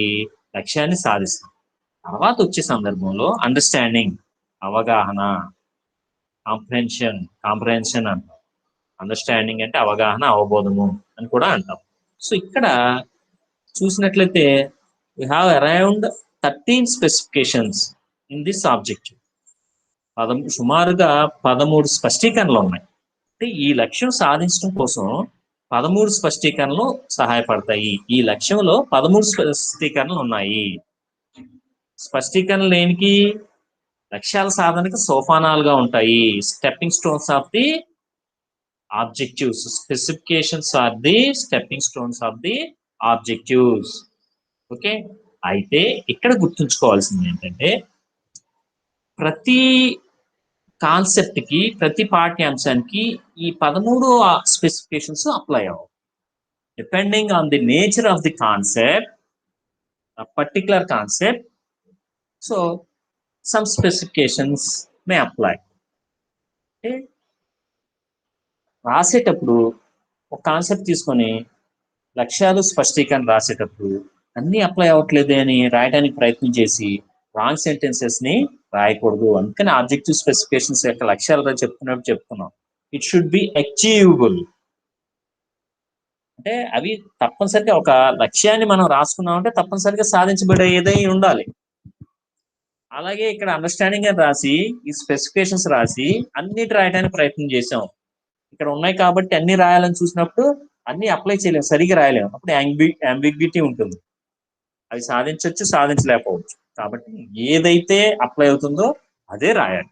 లక్ష్యాన్ని సాధిస్తాం. తర్వాత వచ్చే సందర్భంలో అండర్స్టాండింగ్, అవగాహన, కాంప్రహెన్షన్ అంటాం. అండర్స్టాండింగ్ అంటే అవగాహన, అవబోధము అని కూడా అంటాం. సో ఇక్కడ చూసినట్లయితే we have around 13 specifications in this objective. సుమారుగా 13 స్పష్టీకరణలు ఉన్నాయి. అంటే ఈ లక్ష్యం సాధించడం కోసం 13 స్పష్టీకరణలు సహాయపడతాయి. ఈ లక్ష్యంలో 13 స్పష్టీకరణలు ఉన్నాయి. స్పష్టీకరణలు దేనికి? లక్ష్యాల సాధనకు సోపానాలుగా ఉంటాయి. Stepping stones of the objectives. Specifications are the stepping stones of the objectives. Okay, అయితే ఇక్కడ గుర్తుంచుకోవాల్సింది ఏంటంటే ప్రతి కాన్సెప్ట్ కి, ప్రతి పాఠ్యాంశానికి ఈ 13 స్పెసిఫికేషన్స్ అప్లై అవ్వవు. Depending on the nature of the concept, particular concept, so some specifications May apply. రాసేటప్పుడు ఒక కాన్సెప్ట్ తీసుకొని లక్ష్యాలు, స్పష్టీకరణ రాసేటప్పుడు అన్నీ అప్లై అవ్వట్లేదు అని రాయడానికి ప్రయత్నం చేసి రాంగ్ సెంటెన్సెస్ ని రాయకూడదు. అందుకని ఆబ్జెక్టివ్ స్పెసిఫికేషన్స్ యొక్క లక్ష్యాలు చెప్తున్నాం. It should be achievable. అంటే అవి తప్పనిసరిగా ఒక లక్ష్యాన్ని మనం రాసుకున్నామంటే తప్పనిసరిగా సాధించబడేదై ఉండాలి. అలాగే ఇక్కడ అండర్స్టాండింగ్ అని రాసి ఈ స్పెసిఫికేషన్స్ రాసి అన్నిటి రాయడానికి ప్రయత్నం చేసాం. ఇక్కడ ఉన్నాయి కాబట్టి అన్ని రాయాలని చూసినప్పుడు అన్ని అప్లై చేయలేము, సరిగా రాయలేము. అప్పుడు అంబిగ్విటీ ఉంటుంది. అవి సాధించవచ్చు, సాధించలేకపోవచ్చు. కాబట్టి ఏదైతే అప్లై అవుతుందో అదే రాయాలి.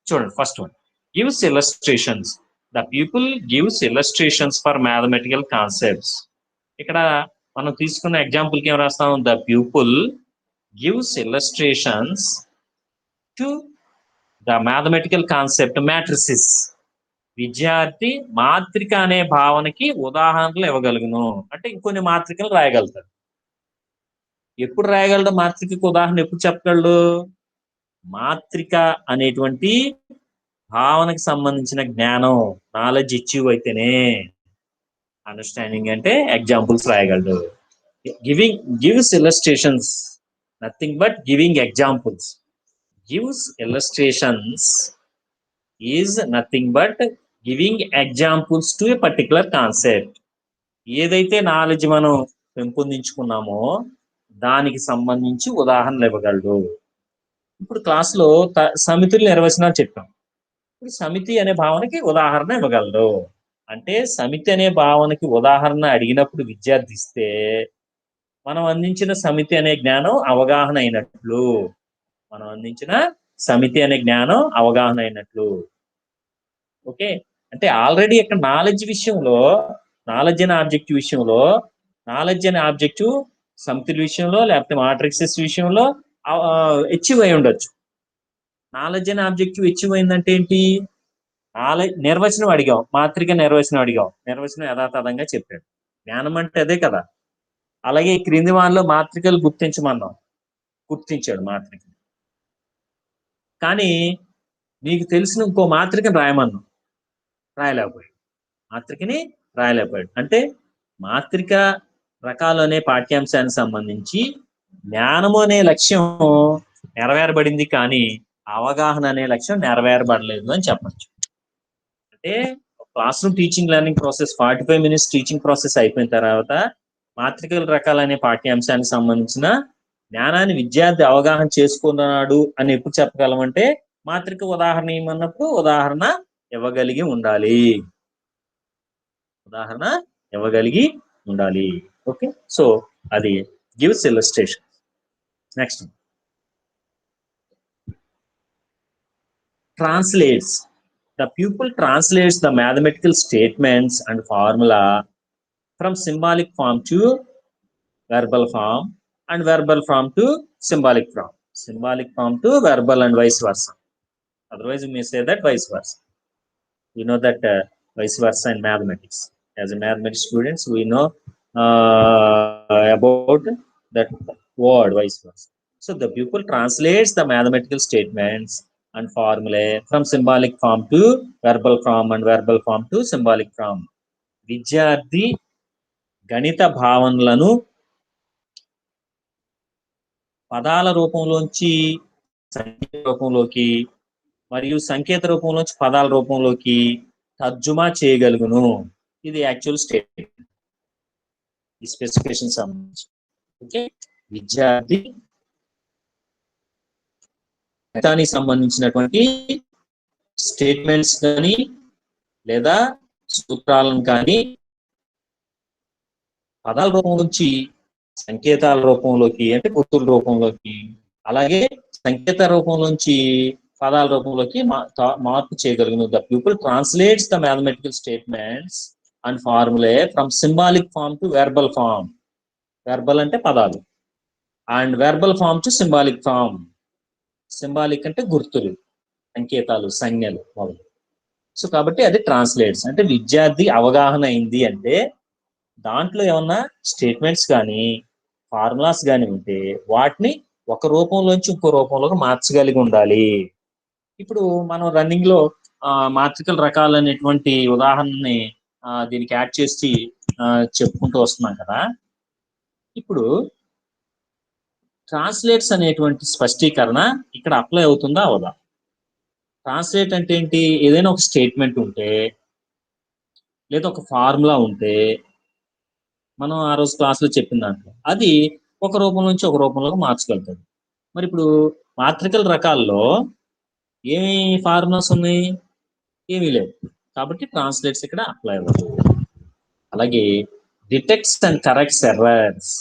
చూడండి, first one gives illustrations. The people gives illustrations for mathematical concepts. ఇక్కడ మనం తీసుకున్న ఎగ్జాంపుల్కి ఏం రాస్తాం? The people gives illustrations to the mathematical concept matrices. విద్యార్థి మాత్రిక అనే భావనకి ఉదాహరణలు ఇవ్వగలుగును. అంటే ఇంకొన్ని మాత్రికలు రాయగలుగుతాడు. ఎప్పుడు రాయగలడు? మాత్రికకు ఉదాహరణ ఎప్పుడు చెప్పగలడు? మాత్రిక అనేటువంటి భావనకు సంబంధించిన జ్ఞానం, నాలెడ్జ్ అచీవ్ అయితేనే. అండర్స్టాండింగ్ అంటే ఎగ్జాంపుల్స్ రాయగలడు. Gives illustrations, nothing but giving examples. Gives illustrations is nothing but giving examples to a particular concept. ఏదైతే నాలెడ్జ్ మనం పెంపొందించుకున్నామో దానికి సంబంధించి ఉదాహరణలు ఇవ్వగలడు. ఇప్పుడు క్లాస్లో సమితుల నిర్వచనాలు చెప్పాం. ఇప్పుడు సమితి అనే భావనకి ఉదాహరణ ఇవ్వగలడు. అంటే సమితి అనే భావనకి ఉదాహరణ అడిగినప్పుడు విద్యార్థి ఇస్తే మనం అందించిన సమితి అనే జ్ఞానం అవగాహన అయినట్లు. మనం అందించిన సమితి అనే జ్ఞానం అవగాహన అయినట్లు. ఓకే, అంటే ఆల్రెడీ ఇక్కడ నాలెడ్జ్ విషయంలో, నాలెడ్జ్ అనే ఆబ్జెక్టివ్ విషయంలో, నాలెడ్జ్ అనే ఆబ్జెక్టివ్ సమితుల విషయంలో లేకపోతే మాట్రిక్సెస్ విషయంలో అచీవ్ అయి ఉండొచ్చు. నాలెడ్జ్ అనే ఆబ్జెక్టివ్ అచీవ్ అయిందంటే ఏంటి? నిర్వచనం అడిగాం, మాత్రిక నిర్వచనం అడిగాం, నిర్వచనం యథాతథంగా చెప్పాడు. జ్ఞానం అంటే అదే కదా. అలాగే ఈ క్రింది వానిలో మాత్రికలు గుర్తించమన్నాం, గుర్తించాడు మాత్రిక. కానీ నీకు తెలిసిన ఇంకో మాత్రికను రాయమన్నాం, రాయలేకపోయాడు. మాత్రికని రాయలేకపోయాడు. అంటే మాత్రిక రకాలు అనే పాఠ్యాంశానికి సంబంధించి జ్ఞానము అనే లక్ష్యం నెరవేరబడింది, కానీ అవగాహన అనే లక్ష్యం నెరవేరబడలేదు అని చెప్పచ్చు. అంటే class room teaching learning process 45 minutes teaching process అయిపోయిన తర్వాత మాత్రికల రకాలనే పాఠ్యాంశానికి సంబంధించిన జ్ఞానాన్ని విద్యార్థి అవగాహన చేసుకున్నాడు అని ఎప్పుడు చెప్పగలమంటే మాత్రిక ఉదాహరణ ఏమన్నప్పుడు ఉదాహరణ ఇవ్వగలిగి ఉండాలి. ఉదాహరణ ఇవ్వగలిగి ఉండాలి. ఓకే, సో అది gives illustration. Next, translates. The pupil translates the mathematical statements and formula from symbolic form to verbal form and verbal form to symbolic form. Symbolic form to verbal and vice versa. Otherwise, you may say that vice versa. You know that vice versa in mathematics. As a mathematics students, we know about that word vice versa. So the pupil translates the mathematical statements and formulae from symbolic form to verbal form and verbal form to symbolic form. విద్యార్థి గణిత భావనలను పదాల రూపంలోంచి సంకేత రూపంలోకి మరియు సంకేత రూపంలోంచి పదాల రూపంలోకి తర్జుమా చేయగలుగును. ఇది యాక్చువల్ స్టేట్మెంట్, ఈ స్పెసిఫికేషన్ సంబంధించి. ఓకే, విద్యార్థి గణితానికి సంబంధించినటువంటి స్టేట్మెంట్స్ కానీ లేదా సూత్రాలను కానీ పదాల రూపం నుంచి సంకేతాల రూపంలోకి, అంటే గుర్తుల రూపంలోకి, అలాగే సంకేత రూపం నుంచి పదాల రూపంలోకి మార్పు చేయగలుగును. The pupil translates the mathematical statements and formulae from symbolic form to verbal form. Verbal అంటే పదాలు, and verbal form to symbolic form. Symbolic అంటే గుర్తులు, సంకేతాలు, సంజ్ఞలు మొదలు. సో కాబట్టి అది ట్రాన్స్లేట్స్. అంటే విద్యార్థి అవగాహన అయింది అంటే దాంట్లో ఏమన్నా స్టేట్మెంట్స్ కానీ ఫార్ములాస్ కానీ ఉంటే వాటిని ఒక రూపంలోంచి ఇంకో రూపంలోకి మార్చగలిగి ఉండాలి. ఇప్పుడు మనం రన్నింగ్ లో మాత్రికల రకాలు అనేటువంటి ఉదాహరణని దీనికి యాడ్ చేసి చెప్పుకుంటూ వస్తున్నాం కదా. ఇప్పుడు ట్రాన్స్లేట్స్ అనేటువంటి స్పష్టీకరణ ఇక్కడ అప్లై అవుతుందా అవదా? ట్రాన్స్లేట్ అంటే ఏంటి? ఏదైనా ఒక స్టేట్మెంట్ ఉంటే లేదా ఒక ఫార్ములా ఉంటే మనం ఆ రోజు క్లాస్లో చెప్పిన దాంట్లో అది ఒక రూపం నుంచి ఒక రూపంలోకి మార్చగలుగుతుంది. మరి ఇప్పుడు మాత్రికల రకాల్లో ఏమి ఫార్ములాస్ ఉన్నాయి? ఏమీ లేవు. కాబట్టి ట్రాన్స్లేట్స్ ఇక్కడ అప్లై అవ్వదు. అలాగే detects and corrects errors.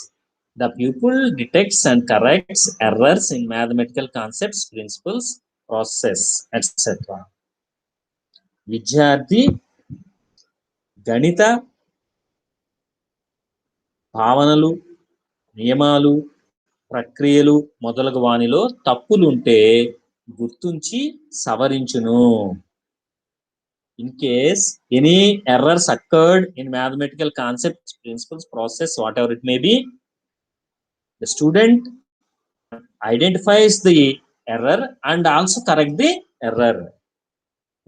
The pupil detects and corrects errors in mathematical concepts, principles, process etcetera. విద్యార్థి గణిత భావనలు, నియమాలు, ప్రక్రియలు మొదలగు వానిలో తప్పులుంటే గుర్తుంచి సవరించును. In case any errors occurred in mathematical concepts, principles, process, whatever it may be, the student identifies the error and also correct the error.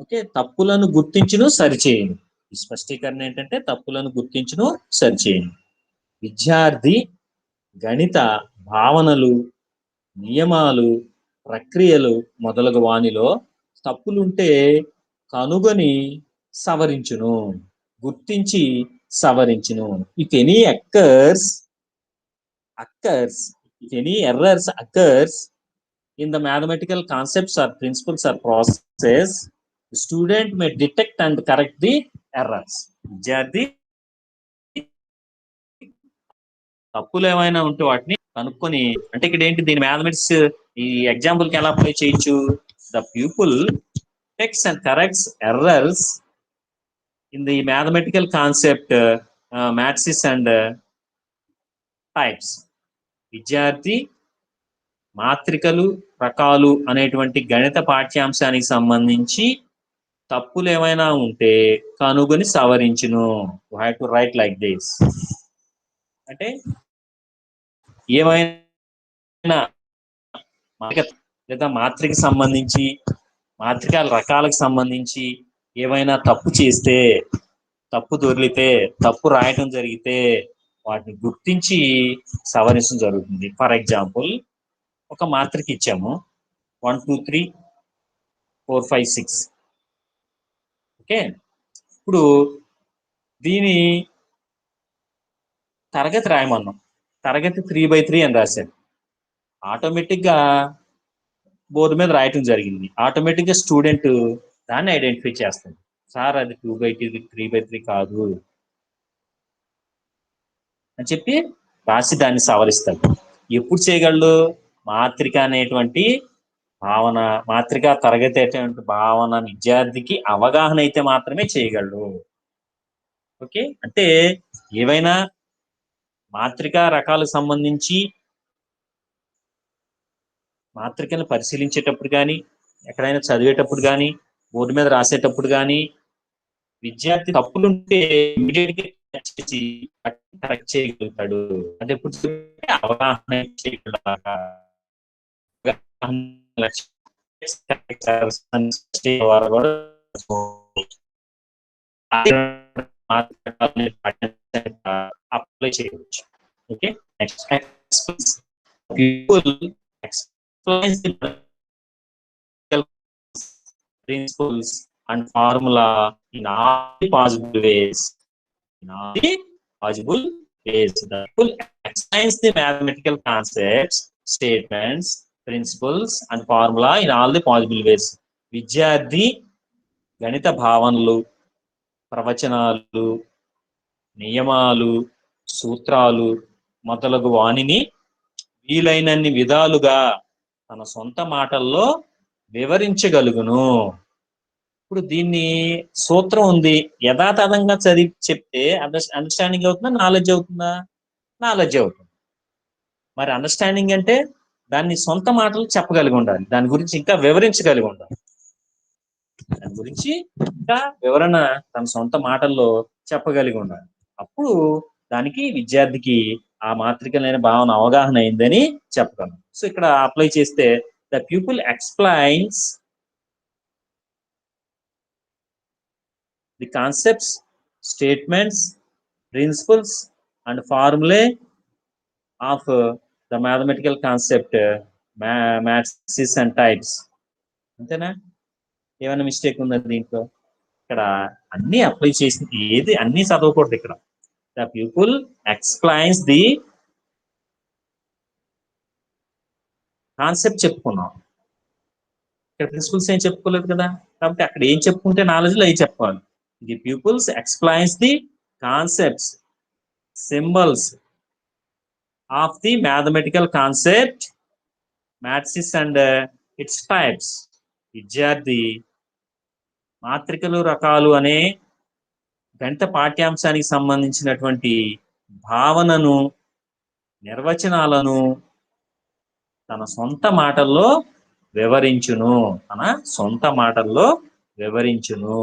Okay, తప్పులను గుర్తించును సరిచేయను. ఈ స్పష్టీకరణ ఏంటంటే తప్పులను గుర్తించును సరిచేయను. విద్యార్థి గణిత భావనలు, నియమాలు, ప్రక్రియలు మొదలగు వానిలో తప్పులుంటే కనుగొని సవరించును, గుర్తించి సవరించును. If any occurs if any errors occurs in the mathematical concepts or principles or process, the student may detect and correct the errors. విద్యార్థి తప్పులు ఏమైనా ఉంటే వాటిని కనుక్కొని, అంటే ఇక్కడ ఏంటి, దీని మ్యాథమెటిక్స్ ఈ ఎగ్జాంపుల్ కి ఎలా అప్లై చేయొచ్చు? The pupil detects and corrects errors in the mathematical concept matrices and types. విద్యార్థి మాత్రికలు, రకాలు అనేటువంటి గణిత పాఠ్యాంశానికి సంబంధించి తప్పులు ఏమైనా ఉంటే కనుగొని సవరించును. You have to write like this. అంటే ఏమైనా లేదా మాత్రిక సంబంధించి, మాత్రికల రకాలకు సంబంధించి ఏమైనా తప్పు చేస్తే, తప్పు దొర్లితే, తప్పు రాయటం జరిగితే వాటిని గుర్తించి సవరించడం జరుగుతుంది. ఫర్ ఎగ్జాంపుల్, ఒక మాత్రిక ఇచ్చాము 1 2 3 4 5 6. ఓకే, ఇప్పుడు దీని తరగతి రాయమన్నాం. తరగతి 3/3 అని రాశాను. ఆటోమేటిక్గా బోర్డు మీద రాయటం జరిగింది. ఆటోమేటిక్గా స్టూడెంట్ దాన్ని ఐడెంటిఫై చేస్తాడు. సార్ అది 2/3 3/3 కాదు అని చెప్పి రాసి దాన్ని సవరిస్తాడు. ఎప్పుడు చేయగలడు? మాత్రిక అనేటువంటి భావన, మాత్రిక తరగతి అనేటువంటి భావన విద్యార్థికి అవగాహన అయితే మాత్రమే చేయగలడు. ఓకే, అంటే ఏవైనా మాత్రిక రకాలకు సంబంధించి మాత్రికను పరిశీలించేటప్పుడు కానీ, ఎక్కడైనా చదివేటప్పుడు కానీ, బోర్డు మీద రాసేటప్పుడు కానీ విద్యార్థి తప్పులుంటే ఇమీడియట్ గా కరెక్ట్ చేయగలుగుతాడు. అంటే ఇప్పుడు అవగాహన అప్లై చేయవచ్చు. Okay, next people explains the principles and formula in all the possible ways. In all the possible ways, the people explains the mathematical concepts, statements, principles and formula in all the possible ways. విద్యార్థి గణిత భావనలు, ప్రవచనాలు, నియమాలు, సూత్రాలు మొదలగు వానిని వీలైనన్ని విధాలుగా తన సొంత మాటల్లో వివరించగలుగును. ఇప్పుడు దీన్ని సూత్రం ఉంది, యథాతథంగా చదివి చెప్తే అండర్స్టాండింగ్ అవుతుందా, నాలెడ్జ్ అవుతుందా? నాలెడ్జ్ అవుతుంది. మరి అండర్స్టాండింగ్ అంటే దాన్ని సొంత మాటలు చెప్పగలిగి ఉండాలి, దాని గురించి ఇంకా వివరించగలిగి ఉండాలి. దాని గురించి ఇంకా వివరణ తన సొంత మాటల్లో చెప్పగలిగి ఉండాలి. అప్పుడు దానికి విద్యార్థికి ఆ మాత్రికలైన భావన అవగాహన అయిందని చెప్పగలం. సో ఇక్కడ అప్లై చేస్తే the pupil explains the concepts, statements, principles and formulae of the mathematical concept matrices and types. అంతేనా? ఏమైనా మిస్టేక్ ఉందా దీంట్లో? ఇక్కడ అన్ని అప్లై చేసి ఏది అన్ని చదవకూడదు. ఇక్కడ the people explains the concept చెప్పుకున్నాం, ఇక్కడ ప్రిన్సిపల్స్ ఏం చెప్పుకోలేదు కదా. కాబట్టి అక్కడ ఏం చెప్పుకుంటే నాలెడ్జ్లో అవి చెప్పాలి. The pupils explains the concepts, symbols of the mathematical concept matrices and its types. విద్యార్థి మాత్రికలు, రకాలు అనే గణిత పాఠ్యాంశానికి సంబంధించినటువంటి భావనను, నిర్వచనాలను తన సొంత మాటల్లో వివరించును, తన సొంత మాటల్లో వివరించును.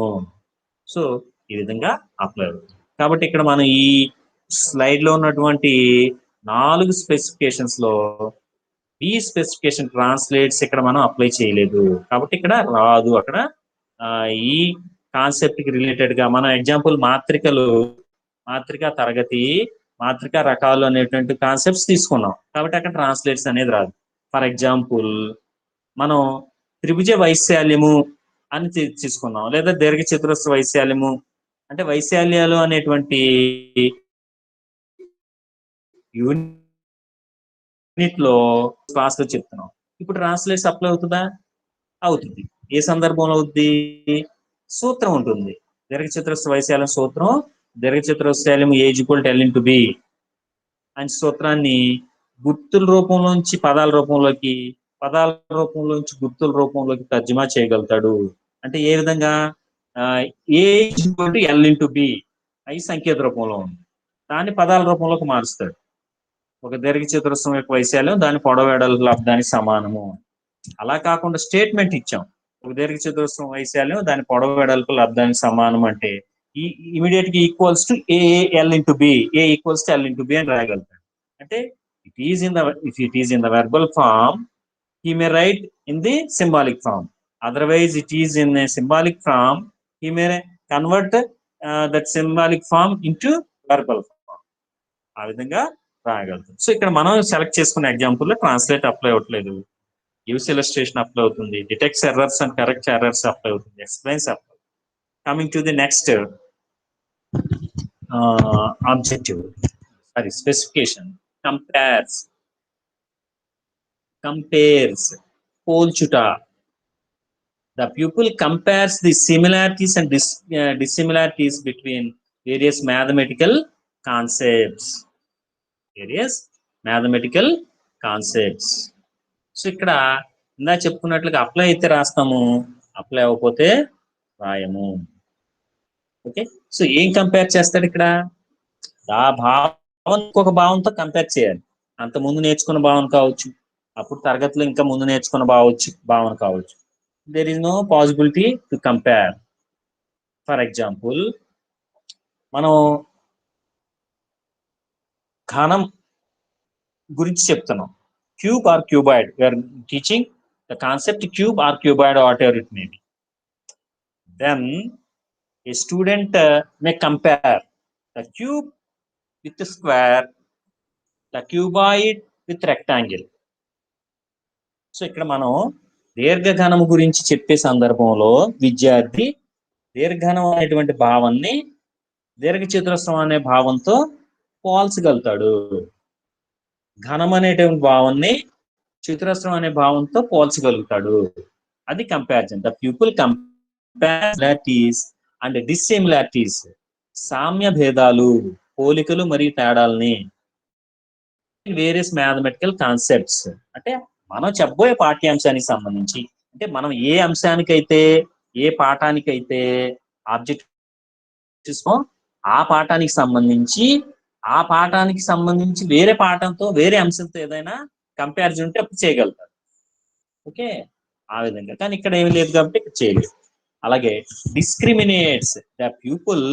సో ఈ విధంగా అప్లై అవుతుంది. కాబట్టి ఇక్కడ మనం ఈ స్లైడ్ లో ఉన్నటువంటి 4 స్పెసిఫికేషన్స్ లో ఈ స్పెసిఫికేషన్ ట్రాన్స్లేట్స్ ఇక్కడ మనం అప్లై చేయలేదు, కాబట్టి ఇక్కడ రాదు. అక్కడ ఈ కాన్సెప్ట్ కి రిలేటెడ్ గా మనం ఎగ్జాంపుల్ మాత్రిక తరగతి, మాత్రిక రకాలు అనేటువంటి కాన్సెప్ట్స్ తీసుకున్నాం, కాబట్టి అక్కడ ట్రాన్స్లేట్స్ అనేది రాదు. ఫర్ ఎగ్జాంపుల్ మనం త్రిభుజ వైశాల్యము అని తీసుకున్నాం, లేదా దీర్ఘ చతురస్ర వైశాల్యము అంటే వైశాల్యాలు అనేటువంటి యూనిట్ లో క్లాస్ లో చెప్తున్నాం. ఇప్పుడు ట్రాన్స్లేట్స్ అప్లై అవుతుందా? అవుతుంది. ఏ సందర్భంలో అవుద్ది? సూత్రం ఉంటుంది, దీర్ఘ చతురస్ర వైశాల్యం సూత్రం, దీర్ఘ చతురస్రాల్యం A = L/B అని సూత్రాన్ని గుర్తుల రూపంలోంచి పదాల రూపంలోకి, పదాల రూపంలోంచి గుర్తుల రూపంలోకి తర్జుమా చేయగలుగుతాడు. అంటే ఏ విధంగా? A = L/B అవి సంకేత రూపంలో ఉంది, దాన్ని పదాల రూపంలోకి మారుస్తాడు. ఒక దీర్ఘ చతురస్రం యొక్క వైశాల్యం దాని పొడవు వెడల్పు లబ్ధానికి సమానము. అలా కాకుండా స్టేట్మెంట్ ఇచ్చాం, ఒక దీర్ఘ చతురస్రం వైశాల్యం దాని పొడవు వెడల్పు లబ్ధానికి సమానం అంటే ఇమీడియట్ గా equals to A=L/B, A = L/B అని రాయగలుగుతాడు. అంటే if it is in the verbal form, he may write in the symbolic form. Otherwise, it is in a symbolic form, he may convert that symbolic form into verbal form. ఆ విధంగా రాయగలుగుతాం. So ఇక్కడ మనం select చేసుకున్న example లో translate apply అవ్వట్లేదు, use illustration apply అవుతుంది, detects errors and correct errors apply అవుతుంది, explains apply. Coming to the next objective, specification. Compares పోల్చుట. The pupil compares the similarities and dissimilarities between various mathematical concepts. So ఇక్కడ ఇందా చెప్పుకున్నట్లుగా apply అయితే రాస్తాము, apply అవ్వకపోతే రాయము. Okay, so ఏం compare చేస్తాడు ఇక్కడ? ఆ భావం ఇంకొక భావంతో కంపేర్ చేయాలి. అంత ముందు నేర్చుకున్న భావన కావచ్చు, అప్పుడు తరగతిలో ఇంకా ముందు నేర్చుకున్న భావన కావచ్చు. there is no possibility to compare. For example, మనం ఘనం గురించి చెప్తున్నాం, cube or cuboid, we are teaching the concept cube or cuboid, whatever it may be. Then a student may compare the cube with the square, the cuboid with rectangle. So ఇక్కడ మనం దీర్ఘఘనము గురించి చెప్పే సందర్భంలో విద్యార్థి దీర్ఘఘనం అనేటువంటి భావాన్ని దీర్ఘ చతురస్రం అనే భావంతో పోల్చగలుగుతాడు, ఘనం అనేటువంటి భావాన్ని చతురస్రం అనే భావంతో పోల్చగలుగుతాడు. అది కంపారిజన్. ద పీపుల్ కంపారిటీస్ అండ్ డిస్సిమిలారిటీస్, సామ్య భేదాలు, పోలికలు మరియు తేడాలని, వేరియస్ మ్యాథమెటికల్ కాన్సెప్ట్స్ అంటే మనం చెప్పబోయే పాఠ్యాంశానికి సంబంధించి, అంటే మనం ఏ అంశానికైతే ఏ పాఠానికైతే ఆబ్జెక్ట్ చూసుకో ఆ పాఠానికి సంబంధించి వేరే పాఠంతో వేరే అంశంతో ఏదైనా కంపారిజన్ ఉంటే అప్పుడు చేయగలుగుతారు. ఓకే, ఆ విధంగా. కానీ ఇక్కడ ఏమి లేదు కాబట్టి ఇక్కడ చేయలేదు. అలాగే discriminates, the pupil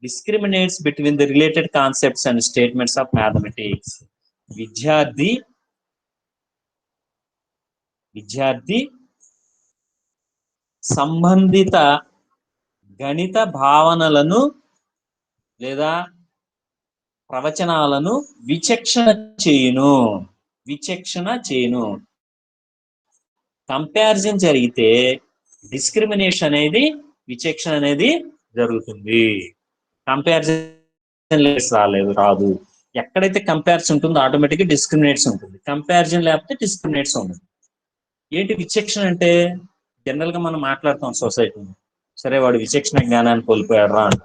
discriminates between the related concepts and statements of mathematics. విద్యార్థి సంబంధిత గణిత భావనలను లేదా ప్రవచనాలను విచక్షణ చేయును. కంపారిజన్ జరిగితే డిస్క్రిమినేషన్ అనేది, విచక్షణ అనేది జరుగుతుంది. కంపారిజన్ రాదు. ఎక్కడైతే కంపారిజన్ ఉంటుందో ఆటోమేటిక్గా డిస్క్రిమినేట్స్ ఉంటుంది, కంపారిజన్ లేకపోతే డిస్క్రిమినేట్స్ ఉంటుంది. ఏంటి విచక్షణ అంటే? జనరల్ గా మనం మాట్లాడుతాం సొసైటీలో, సరే వాడు విచక్షణ జ్ఞానాన్ని కోల్పోయాడు రా అంట.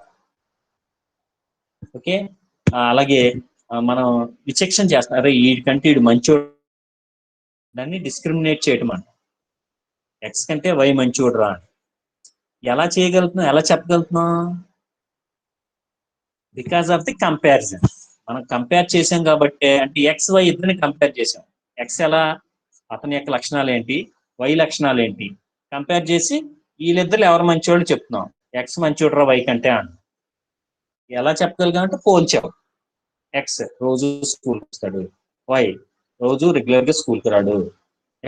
ఓకే, అలాగే మనం విచక్షణ చేస్తాం, అరే వీడికంటే వీడు మంచోడు, దాన్ని డిస్క్రిమినేట్ చేయటం అంట. ఎక్స్ కంటే వై మంచోడు రా. ఎలా చేయగలుగుతున్నాం, ఎలా చెప్పగలుగుతున్నాం? Because of the comparison. మనం కంపేర్ చేసాం కాబట్టి, అంటే ఎక్స్ వై ఇద్దరిని కంపేర్ చేసాం. ఎక్స్ ఎలా, అతని యొక్క లక్షణాలు ఏంటి, వై లక్షణాలు ఏంటి కంపేర్ చేసి వీళ్ళిద్దరు ఎవరు మంచోళ్ళు చెప్తున్నాం. ఎక్స్ మంచోడు రా వై కంటే అన్న. ఎలా చెప్పగలిగా అంటే పోల్చావు. ఎక్స్ రోజు స్కూల్ వస్తాడు, వై రోజు రెగ్యులర్ గా స్కూల్ కి రాడు.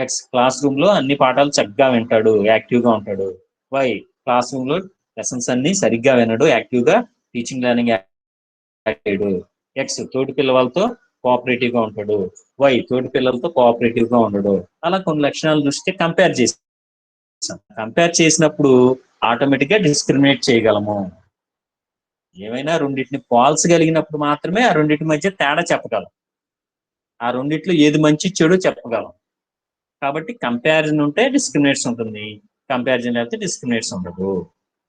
ఎక్స్ క్లాస్ రూమ్ లో అన్ని పాఠాలు చక్కగా వింటాడు, యాక్టివ్ గా ఉంటాడు. వై క్లాస్ రూమ్ లో లెసన్స్ అన్ని సరిగ్గా వినడు, యాక్టివ్ గా టీచింగ్ లెర్నింగ్ యాక్టివ్. ఎక్స్ తోటి పిల్లలతో కోఆపరేటివ్ గా ఉంటాడు, వై తోటి పిల్లలతో కోఆపరేటివ్ గా ఉండడు. అలా కొన్ని లక్షణాలు దృష్టి కంపేర్ చేస్తాం. కంపేర్ చేసినప్పుడు ఆటోమేటిక్ గా డిస్క్రిమినేట్ చేయగలము. ఏమైనా రెండింటిని పోల్చగలిగినప్పుడు మాత్రమే ఆ రెండింటి మధ్య తేడా చెప్పగలం. ఆ రెండిట్లో ఏది మంచి చెడు చెప్పగలం. కాబట్టి కంపారిజన్ ఉంటే డిస్క్రిమినేట్స్ ఉంటుంది, కంపారిజన్ అయితే డిస్క్రిమినేట్స్ ఉండదు.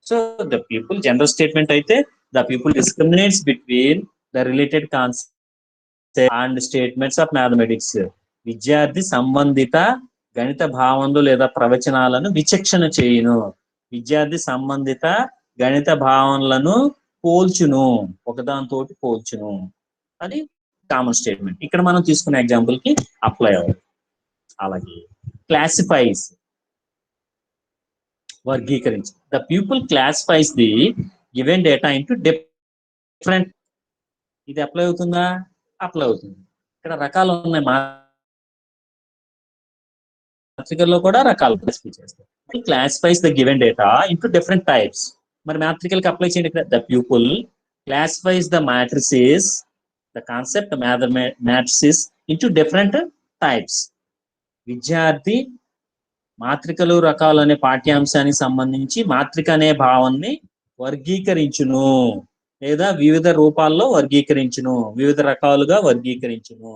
So the pupil general statement అయితే the pupil discriminates between the related concept and statements of mathematics. విద్యార్థి సంబంధిత గణిత భావనలు లేదా ప్రవచనాలను విచక్షణ చేయును. విద్యార్థి సంబంధిత గణిత భావనలను పోల్చును, ఒకదానితోటి పోల్చును. అది కామన్ స్టేట్మెంట్. ఇక్కడ మనం తీసుకునే ఎగ్జాంపుల్ కి అప్లై అవ్వదు. అలాగే క్లాసిఫైస్, వర్గీకరించి. The pupil classifies the given data into different. ఇది అప్లై అవుతుందా? అప్లై అవుతుంది. ఇక్కడ రకాలు ఉన్నాయి, మాత్రికల్లో కూడా రకాలు క్లాసిఫై చేస్తారు. Classifies the given data into different types. మరి మ్యాథ్రికల్ కి అప్లై చేయండి. The pupil classifies the matrices, the concept matrices into different types. విద్యార్థి మాత్రికలు రకాలు అనే పాఠ్యాంశానికి సంబంధించి మాత్రిక అనే భావాన్ని వర్గీకరించును, లేదా వివిధ రూపాల్లో వర్గీకరించును, వివిధ రకాలుగా వర్గీకరించును.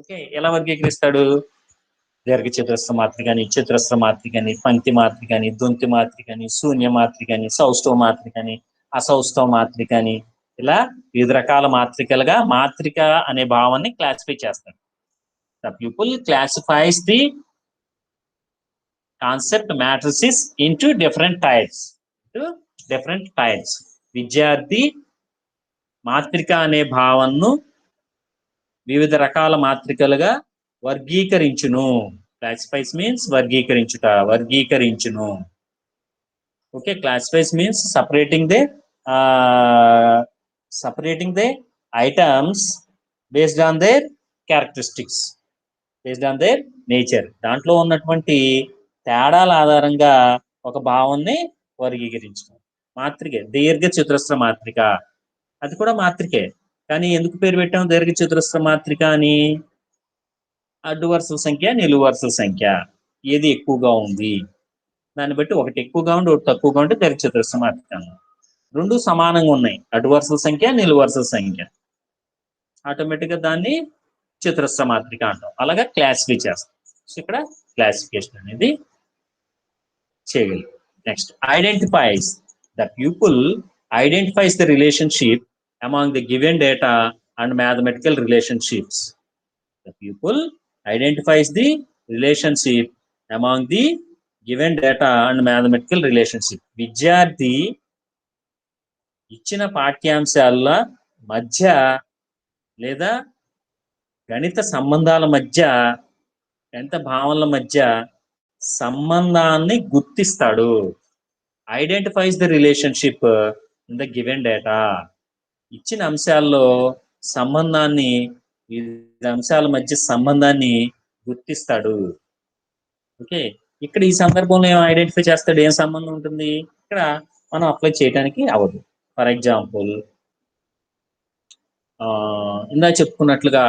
ఓకే, ఎలా వర్గీకరిస్తాడు? దీర్ఘచతురస్ర మాత్రికని, చతురస్ర మాత్రికని, పంక్తి మాత్రికని, దొంతి మాత్రికని, శూన్య మాత్రికని, సౌష్ఠవ మాత్రికని, అసౌష్ఠవ మాత్రికని, ఇలా వివిధ రకాల మాత్రికలుగా మాత్రిక అనే భావాన్ని క్లాసిఫై చేస్తాడు. The pupil classifies the concept matrices into different types. విద్యార్థి మాత్రిక అనే భావనను వివిధ రకాల మాత్రికలుగా వర్గీకరించును. క్లాసిఫైస్ మీన్స్ వర్గీకరించును. Okay, classifies means separating the items based on their characteristics, based on their nature. దాంట్లో ఉన్నటువంటి తేడాల ఆధారంగా ఒక భావాన్ని వర్గీకరించడం. మాత్రిక దీర్ఘ చతురస్ర మాత్రిక, అది కూడా మాత్రికే, కానీ ఎందుకు పేరు పెట్టాం దీర్ఘ చతురస్ర మాత్రిక అని? అడ్డు వరుసల సంఖ్య, నిలువు వరుసల సంఖ్య ఏది ఎక్కువగా ఉంది దాన్ని బట్టి, ఒకటి ఎక్కువగా ఉండి ఒకటి తక్కువగా ఉంటే దీర్ఘ చతురస్ర మాత్రిక. రెండు సమానంగా ఉన్నాయి, అడ్డు వరుసల సంఖ్య, నిలువు వరుసల సంఖ్య, ఆటోమేటిక్ గా దాన్ని చతురస్ర మాత్రిక అంటాం. అలాగా క్లాసిఫై చేస్తాం. సో ఇక్కడ క్లాసిఫికేషన్ అనేది చేయగలం. Next, identifies. The pupil identifies the relationship among the given data and mathematical relationships. The pupil identifies the relationship among the given data and mathematical relationship. విద్యార్థి ఇచ్చిన పాఠ్యాంశాల మధ్య లేదా గణిత సంబంధాల మధ్య, గణిత భావనల మధ్య సంబంధాన్ని గుర్తిస్తాడు. Identifies the relationship in the given data. ఇచ్చిన అంశాల్లో సంబంధాన్ని, వివిధ అంశాల మధ్య సంబంధాన్ని గుర్తిస్తాడు. ఓకే, ఇక్కడ ఈ సందర్భంలో ఏం ఐడెంటిఫై చేస్తాడు? ఏం సంబంధం ఉంటుంది? ఇక్కడ మనం అప్లై చేయడానికి అవ్వదు. ఫర్ ఎగ్జాంపుల్, ఇందా చెప్పుకున్నట్లుగా,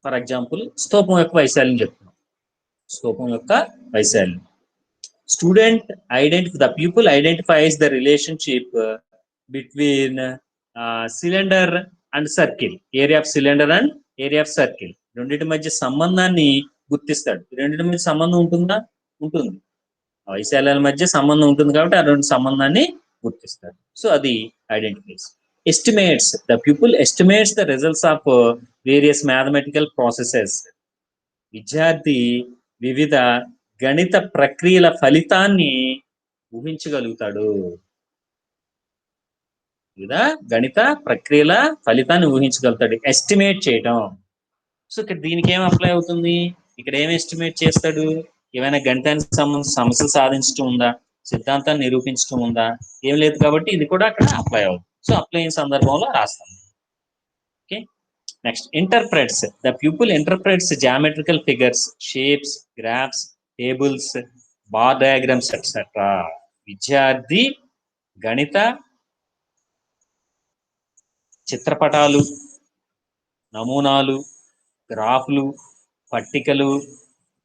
ఫర్ ఎగ్జాంపుల్ స్తూపం యొక్క వైశాల్యం చెప్తున్నాం. స్తూపం యొక్క వైశాల్యం. the pupil identifies the relationship between cylinder and circle, area of cylinder and area of circle. రెండింటి మధ్య సంబంధాన్ని గుర్తిస్తాడు. రెండింటి మధ్య సంబంధం ఉంటుందా? ఉంటుంది. వైశాల్యాల మధ్య సంబంధం ఉంటుంది కాబట్టి ఆ రెండు సంబంధాన్ని గుర్తిస్తాడు. సో అది identifies. Estimates. The pupil estimates the results of various mathematical processes. విద్యార్థి వివిధ గణిత ప్రక్రియల ఫలితాన్ని ఊహించగలుగుతాడు. వివిధ గణిత ప్రక్రియల ఫలితాన్ని ఊహించగలుగుతాడు. ఎస్టిమేట్ చేయడం. సో ఇక్కడ దీనికి ఏం అప్లై అవుతుంది, ఇక్కడ ఏం ఎస్టిమేట్ చేస్తాడు, ఏమైనా గణితానికి సంబంధించిన సమస్యలు సాధించడం ఉందా, సిద్ధాంతాన్ని నిరూపించడం ఉందా, ఏం లేదు కాబట్టి ఇది కూడా అక్కడ అప్లై అవుతుంది. సో అప్లై అయిన సందర్భంలో రాస్తాం. Okay, next interprets. The pupil interprets geometrical figures, shapes, graphs, tables, bar diagrams etcetera. విద్యార్థి గణిత చిత్రపటాలు, నమూనాలు, గ్రాఫ్లు, పట్టికలు,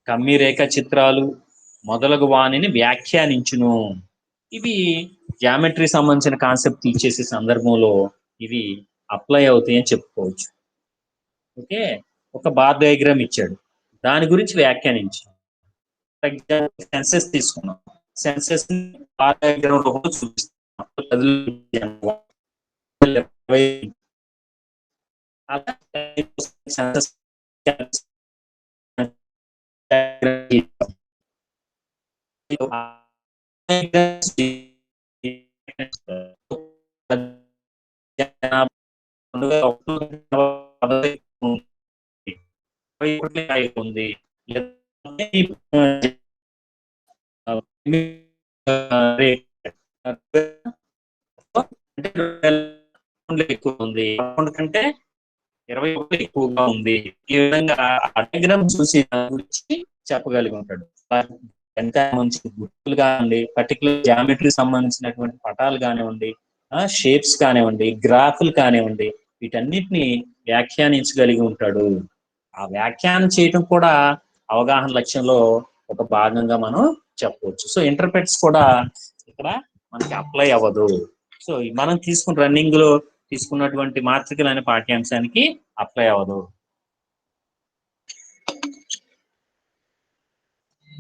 కమ్మి రేఖ చిత్రాలు మొదలగు వాణిని వ్యాఖ్యానించును. ఇవి జామెట్రీ సంబంధించిన కాన్సెప్ట్ ఇచ్చేసే సందర్భంలో ఇవి అప్లై అవుతాయి అని చెప్పుకోవచ్చు. ఓకే, ఒక బార్ డయాగ్రామ్ ఇచ్చాడు, దాని గురించి వ్యాఖ్యానించాం. ఫర్ ఎగ్జాంపుల్ సెన్సెస్ తీసుకున్నాం, సెన్సెస్ బార్ డయాగ్రామ్ రూపంలో చూపిస్తాం. అలా సెన్సెస్ ఉంది. ఎక్కువ ఉంది, అకౌంట్ కంటే 21 ఎక్కువగా ఉంది. ఈ విధంగా డయాగ్రామ్ చూసి దాని గురించి చెప్పగలిగి ఉంటాడు. ఎంత మంచి గుర్తులు కానివ్వండి, పర్టికులర్ జామెట్రీ సంబంధించినటువంటి పటాలు కానివ్వండి, షేప్స్ కానివ్వండి, గ్రాఫ్లు కానివ్వండి, వీటన్నిటిని వ్యాఖ్యానించగలిగి ఉంటాడు. ఆ వ్యాఖ్యానం చేయటం కూడా అవగాహన లక్ష్యంలో ఒక భాగంగా మనం చెప్పవచ్చు. సో ఇంటర్ప్రెట్స్ కూడా ఇక్కడ మనకి అప్లై అవ్వదు. సో మనం తీసుకున్న రన్నింగ్ లో తీసుకున్నటువంటి మాత్రికలు అనే పాఠ్యాంశానికి అప్లై అవ్వదు.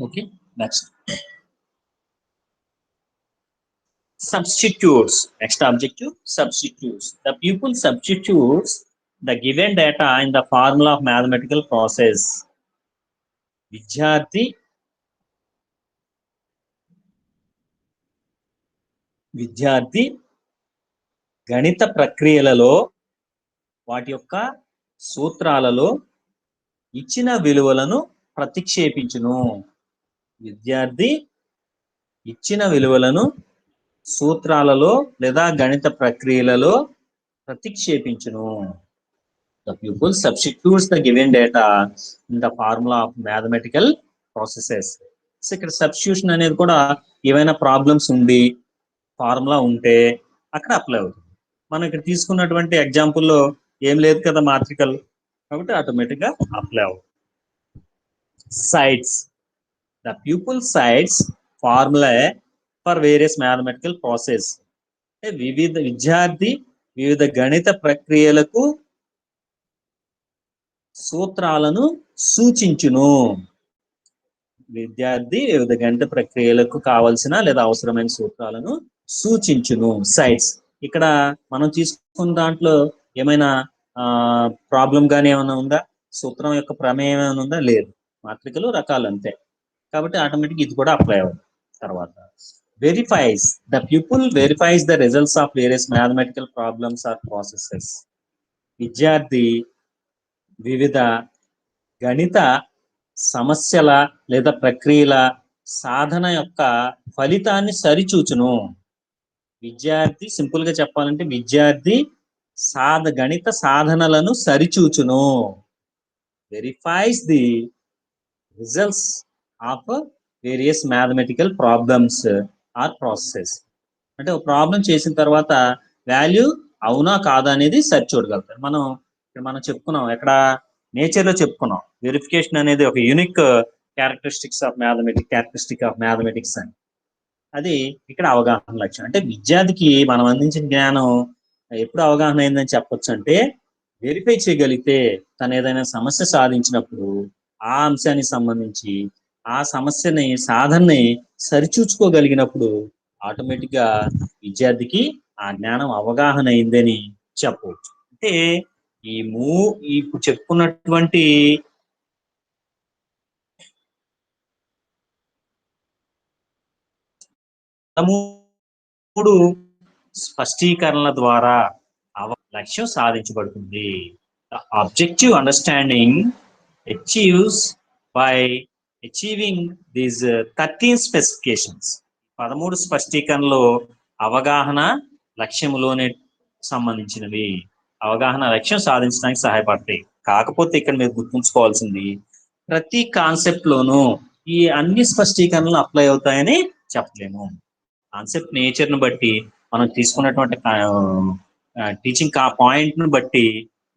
Okay, next substitutes. Next objective, substitutes. The pupil substitutes the given data in the formula of mathematical process. విద్యార్థి గణిత ప్రక్రియలలో వాటి యొక్క సూత్రాలలో ఇచ్చిన విలువలను ప్రతిక్షేపించును. విద్యార్థి ఇచ్చిన విలువలను సూత్రాలలో లేదా గణిత ప్రక్రియలలో ప్రతిక్షేపించును. The pupil substitutes the given data in the formula of mathematical processes. So ఇక్కడ సబ్స్టిట్యూషన్ అనేది కూడా ఏమైనా ప్రాబ్లమ్స్ ఉంది, ఫార్ములా ఉంటే అక్కడ అప్లై అవుతుంది. మనం ఇక్కడ తీసుకున్నటువంటి ఎగ్జాంపుల్లో ఏం లేదు కదా మాత్రికల్, కాబట్టి ఆటోమేటిక్ గా అప్లై అవుతుంది. Sides. The pupil sides formula for various mathematical process. విద్యార్థి వివిధ గణిత ప్రక్రియలకు సూత్రాలను సూచించును. విద్యార్థి వివిధ గణిత ప్రక్రియలకు కావలసిన లేదా అవసరమైన సూత్రాలను సూచించును. సైడ్స్. ఇక్కడ మనం తీసుకున్న దాంట్లో ఏమైనా ప్రాబ్లం గానీ ఏమైనా ఉందా, సూత్రం యొక్క ప్రమేయం ఏమైనా ఉందా, లేదు. మాత్రికలు రకాలు అంతే, కాబట్టి ఆటోమేటిక్ ఇది కూడా అప్లై అవుతుంది. తర్వాత verifies. The pupil verifies the results of various mathematical problems or processes. విద్యార్థి వివిధ గణిత సమస్యల లేదా ప్రక్రియల సాధన యొక్క ఫలితాన్ని సరిచూచును. విద్యార్థి సింపుల్ గా చెప్పాలంటే విద్యార్థి గణిత సాధనలను సరిచూచును. Verifies the results of various mathematical problems or processes. అంటే ఒక ప్రాబ్లం చేసిన తర్వాత వాల్యూ అవునా కాదా అనేది సరిచూడగలుగుతారు. మనం చెప్పుకున్నాం, ఎక్కడ నేచర్ లో చెప్పుకున్నాం, వెరిఫికేషన్ అనేది ఒక యూనిక్ క్యారెక్టరిస్టిక్ ఆఫ్ మ్యాథమెటిక్స్ అని. అది ఇక్కడ అవగాహన లక్ష్యం. అంటే విద్యార్థికి మనం అందించిన జ్ఞానం ఎప్పుడు అవగాహన అయిందని చెప్పొచ్చు అంటే, వెరిఫై చేయగలిగితే తను ఏదైనా సమస్య సాధించినప్పుడు ఆ అంశానికి సంబంధించి ఆ సమస్యని సాధనని సరిచూచుకోగలిగినప్పుడు ఆటోమేటిక్ గా విద్యార్థికి ఆ జ్ఞానం అవగాహన అయిందని చెప్పవచ్చు. అంటే ఇప్పుడు చెప్పుకున్నటువంటి మూడు స్పష్టీకరణల ద్వారా లక్ష్యం సాధించబడుతుంది. The objective understanding achieves by achieving these 13 specifications. 13 స్పష్టీకరణలో అవగాహన లక్ష్యములోనే సంబంధించినవి. అవగాహన లక్ష్యం సాధించడానికి సహాయపడతాయి. కాకపోతే ఇక్కడ మీరు గుర్తుంచుకోవాల్సింది ప్రతి కాన్సెప్ట్ లోనూ ఈ అన్ని స్పష్టీకరణలు అప్లై అవుతాయని చెప్పలేము. కాన్సెప్ట్ నేచర్ ను బట్టి మనం తీసుకున్నటువంటి టీచింగ్ పాయింట్ ను బట్టి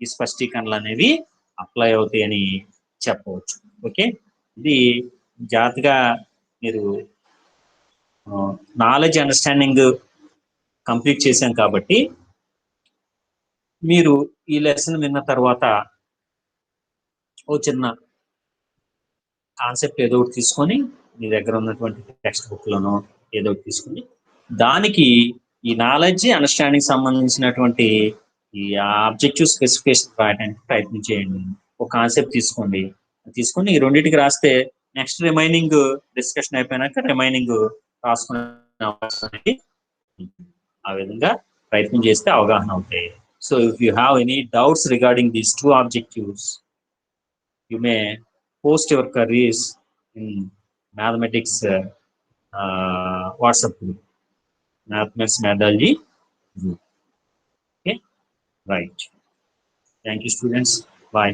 ఈ స్పష్టీకరణలు అనేవి అప్లై అవుతాయని చెప్పవచ్చు. ఓకే, ఇది జాగ్రత్తగా మీరు నాలెడ్జ్ అండర్స్టాండింగ్ కంప్లీట్ చేశాం కాబట్టి మీరు ఈ లెసన్ విన్న తర్వాత ఓ చిన్న కాన్సెప్ట్ ఏదో ఒకటి తీసుకొని మీ దగ్గర ఉన్నటువంటి టెక్స్ట్ బుక్ లోనో ఏదో ఒకటి తీసుకొని దానికి ఈ నాలెడ్జ్ అండర్స్టాండింగ్ సంబంధించినటువంటి ఈ ఆబ్జెక్టివ్ స్పెసిఫికేషన్ రాయడానికి ప్రయత్నం చేయండి. ఒక కాన్సెప్ట్ తీసుకొని ఈ రెండింటికి రాస్తే నెక్స్ట్ రిమైనింగ్ డిస్కషన్ అయిపోయినాక రిమైనింగ్ రాసుకునే అవకాశం అనేది ఆ విధంగా ప్రయత్నం చేస్తే అవగాహన అవుతాయి. So if you have any doubts regarding these 2 objectives you may post your queries in mathematics WhatsApp group, mathematics methodology group. Okay, right. Thank you, students. Bye.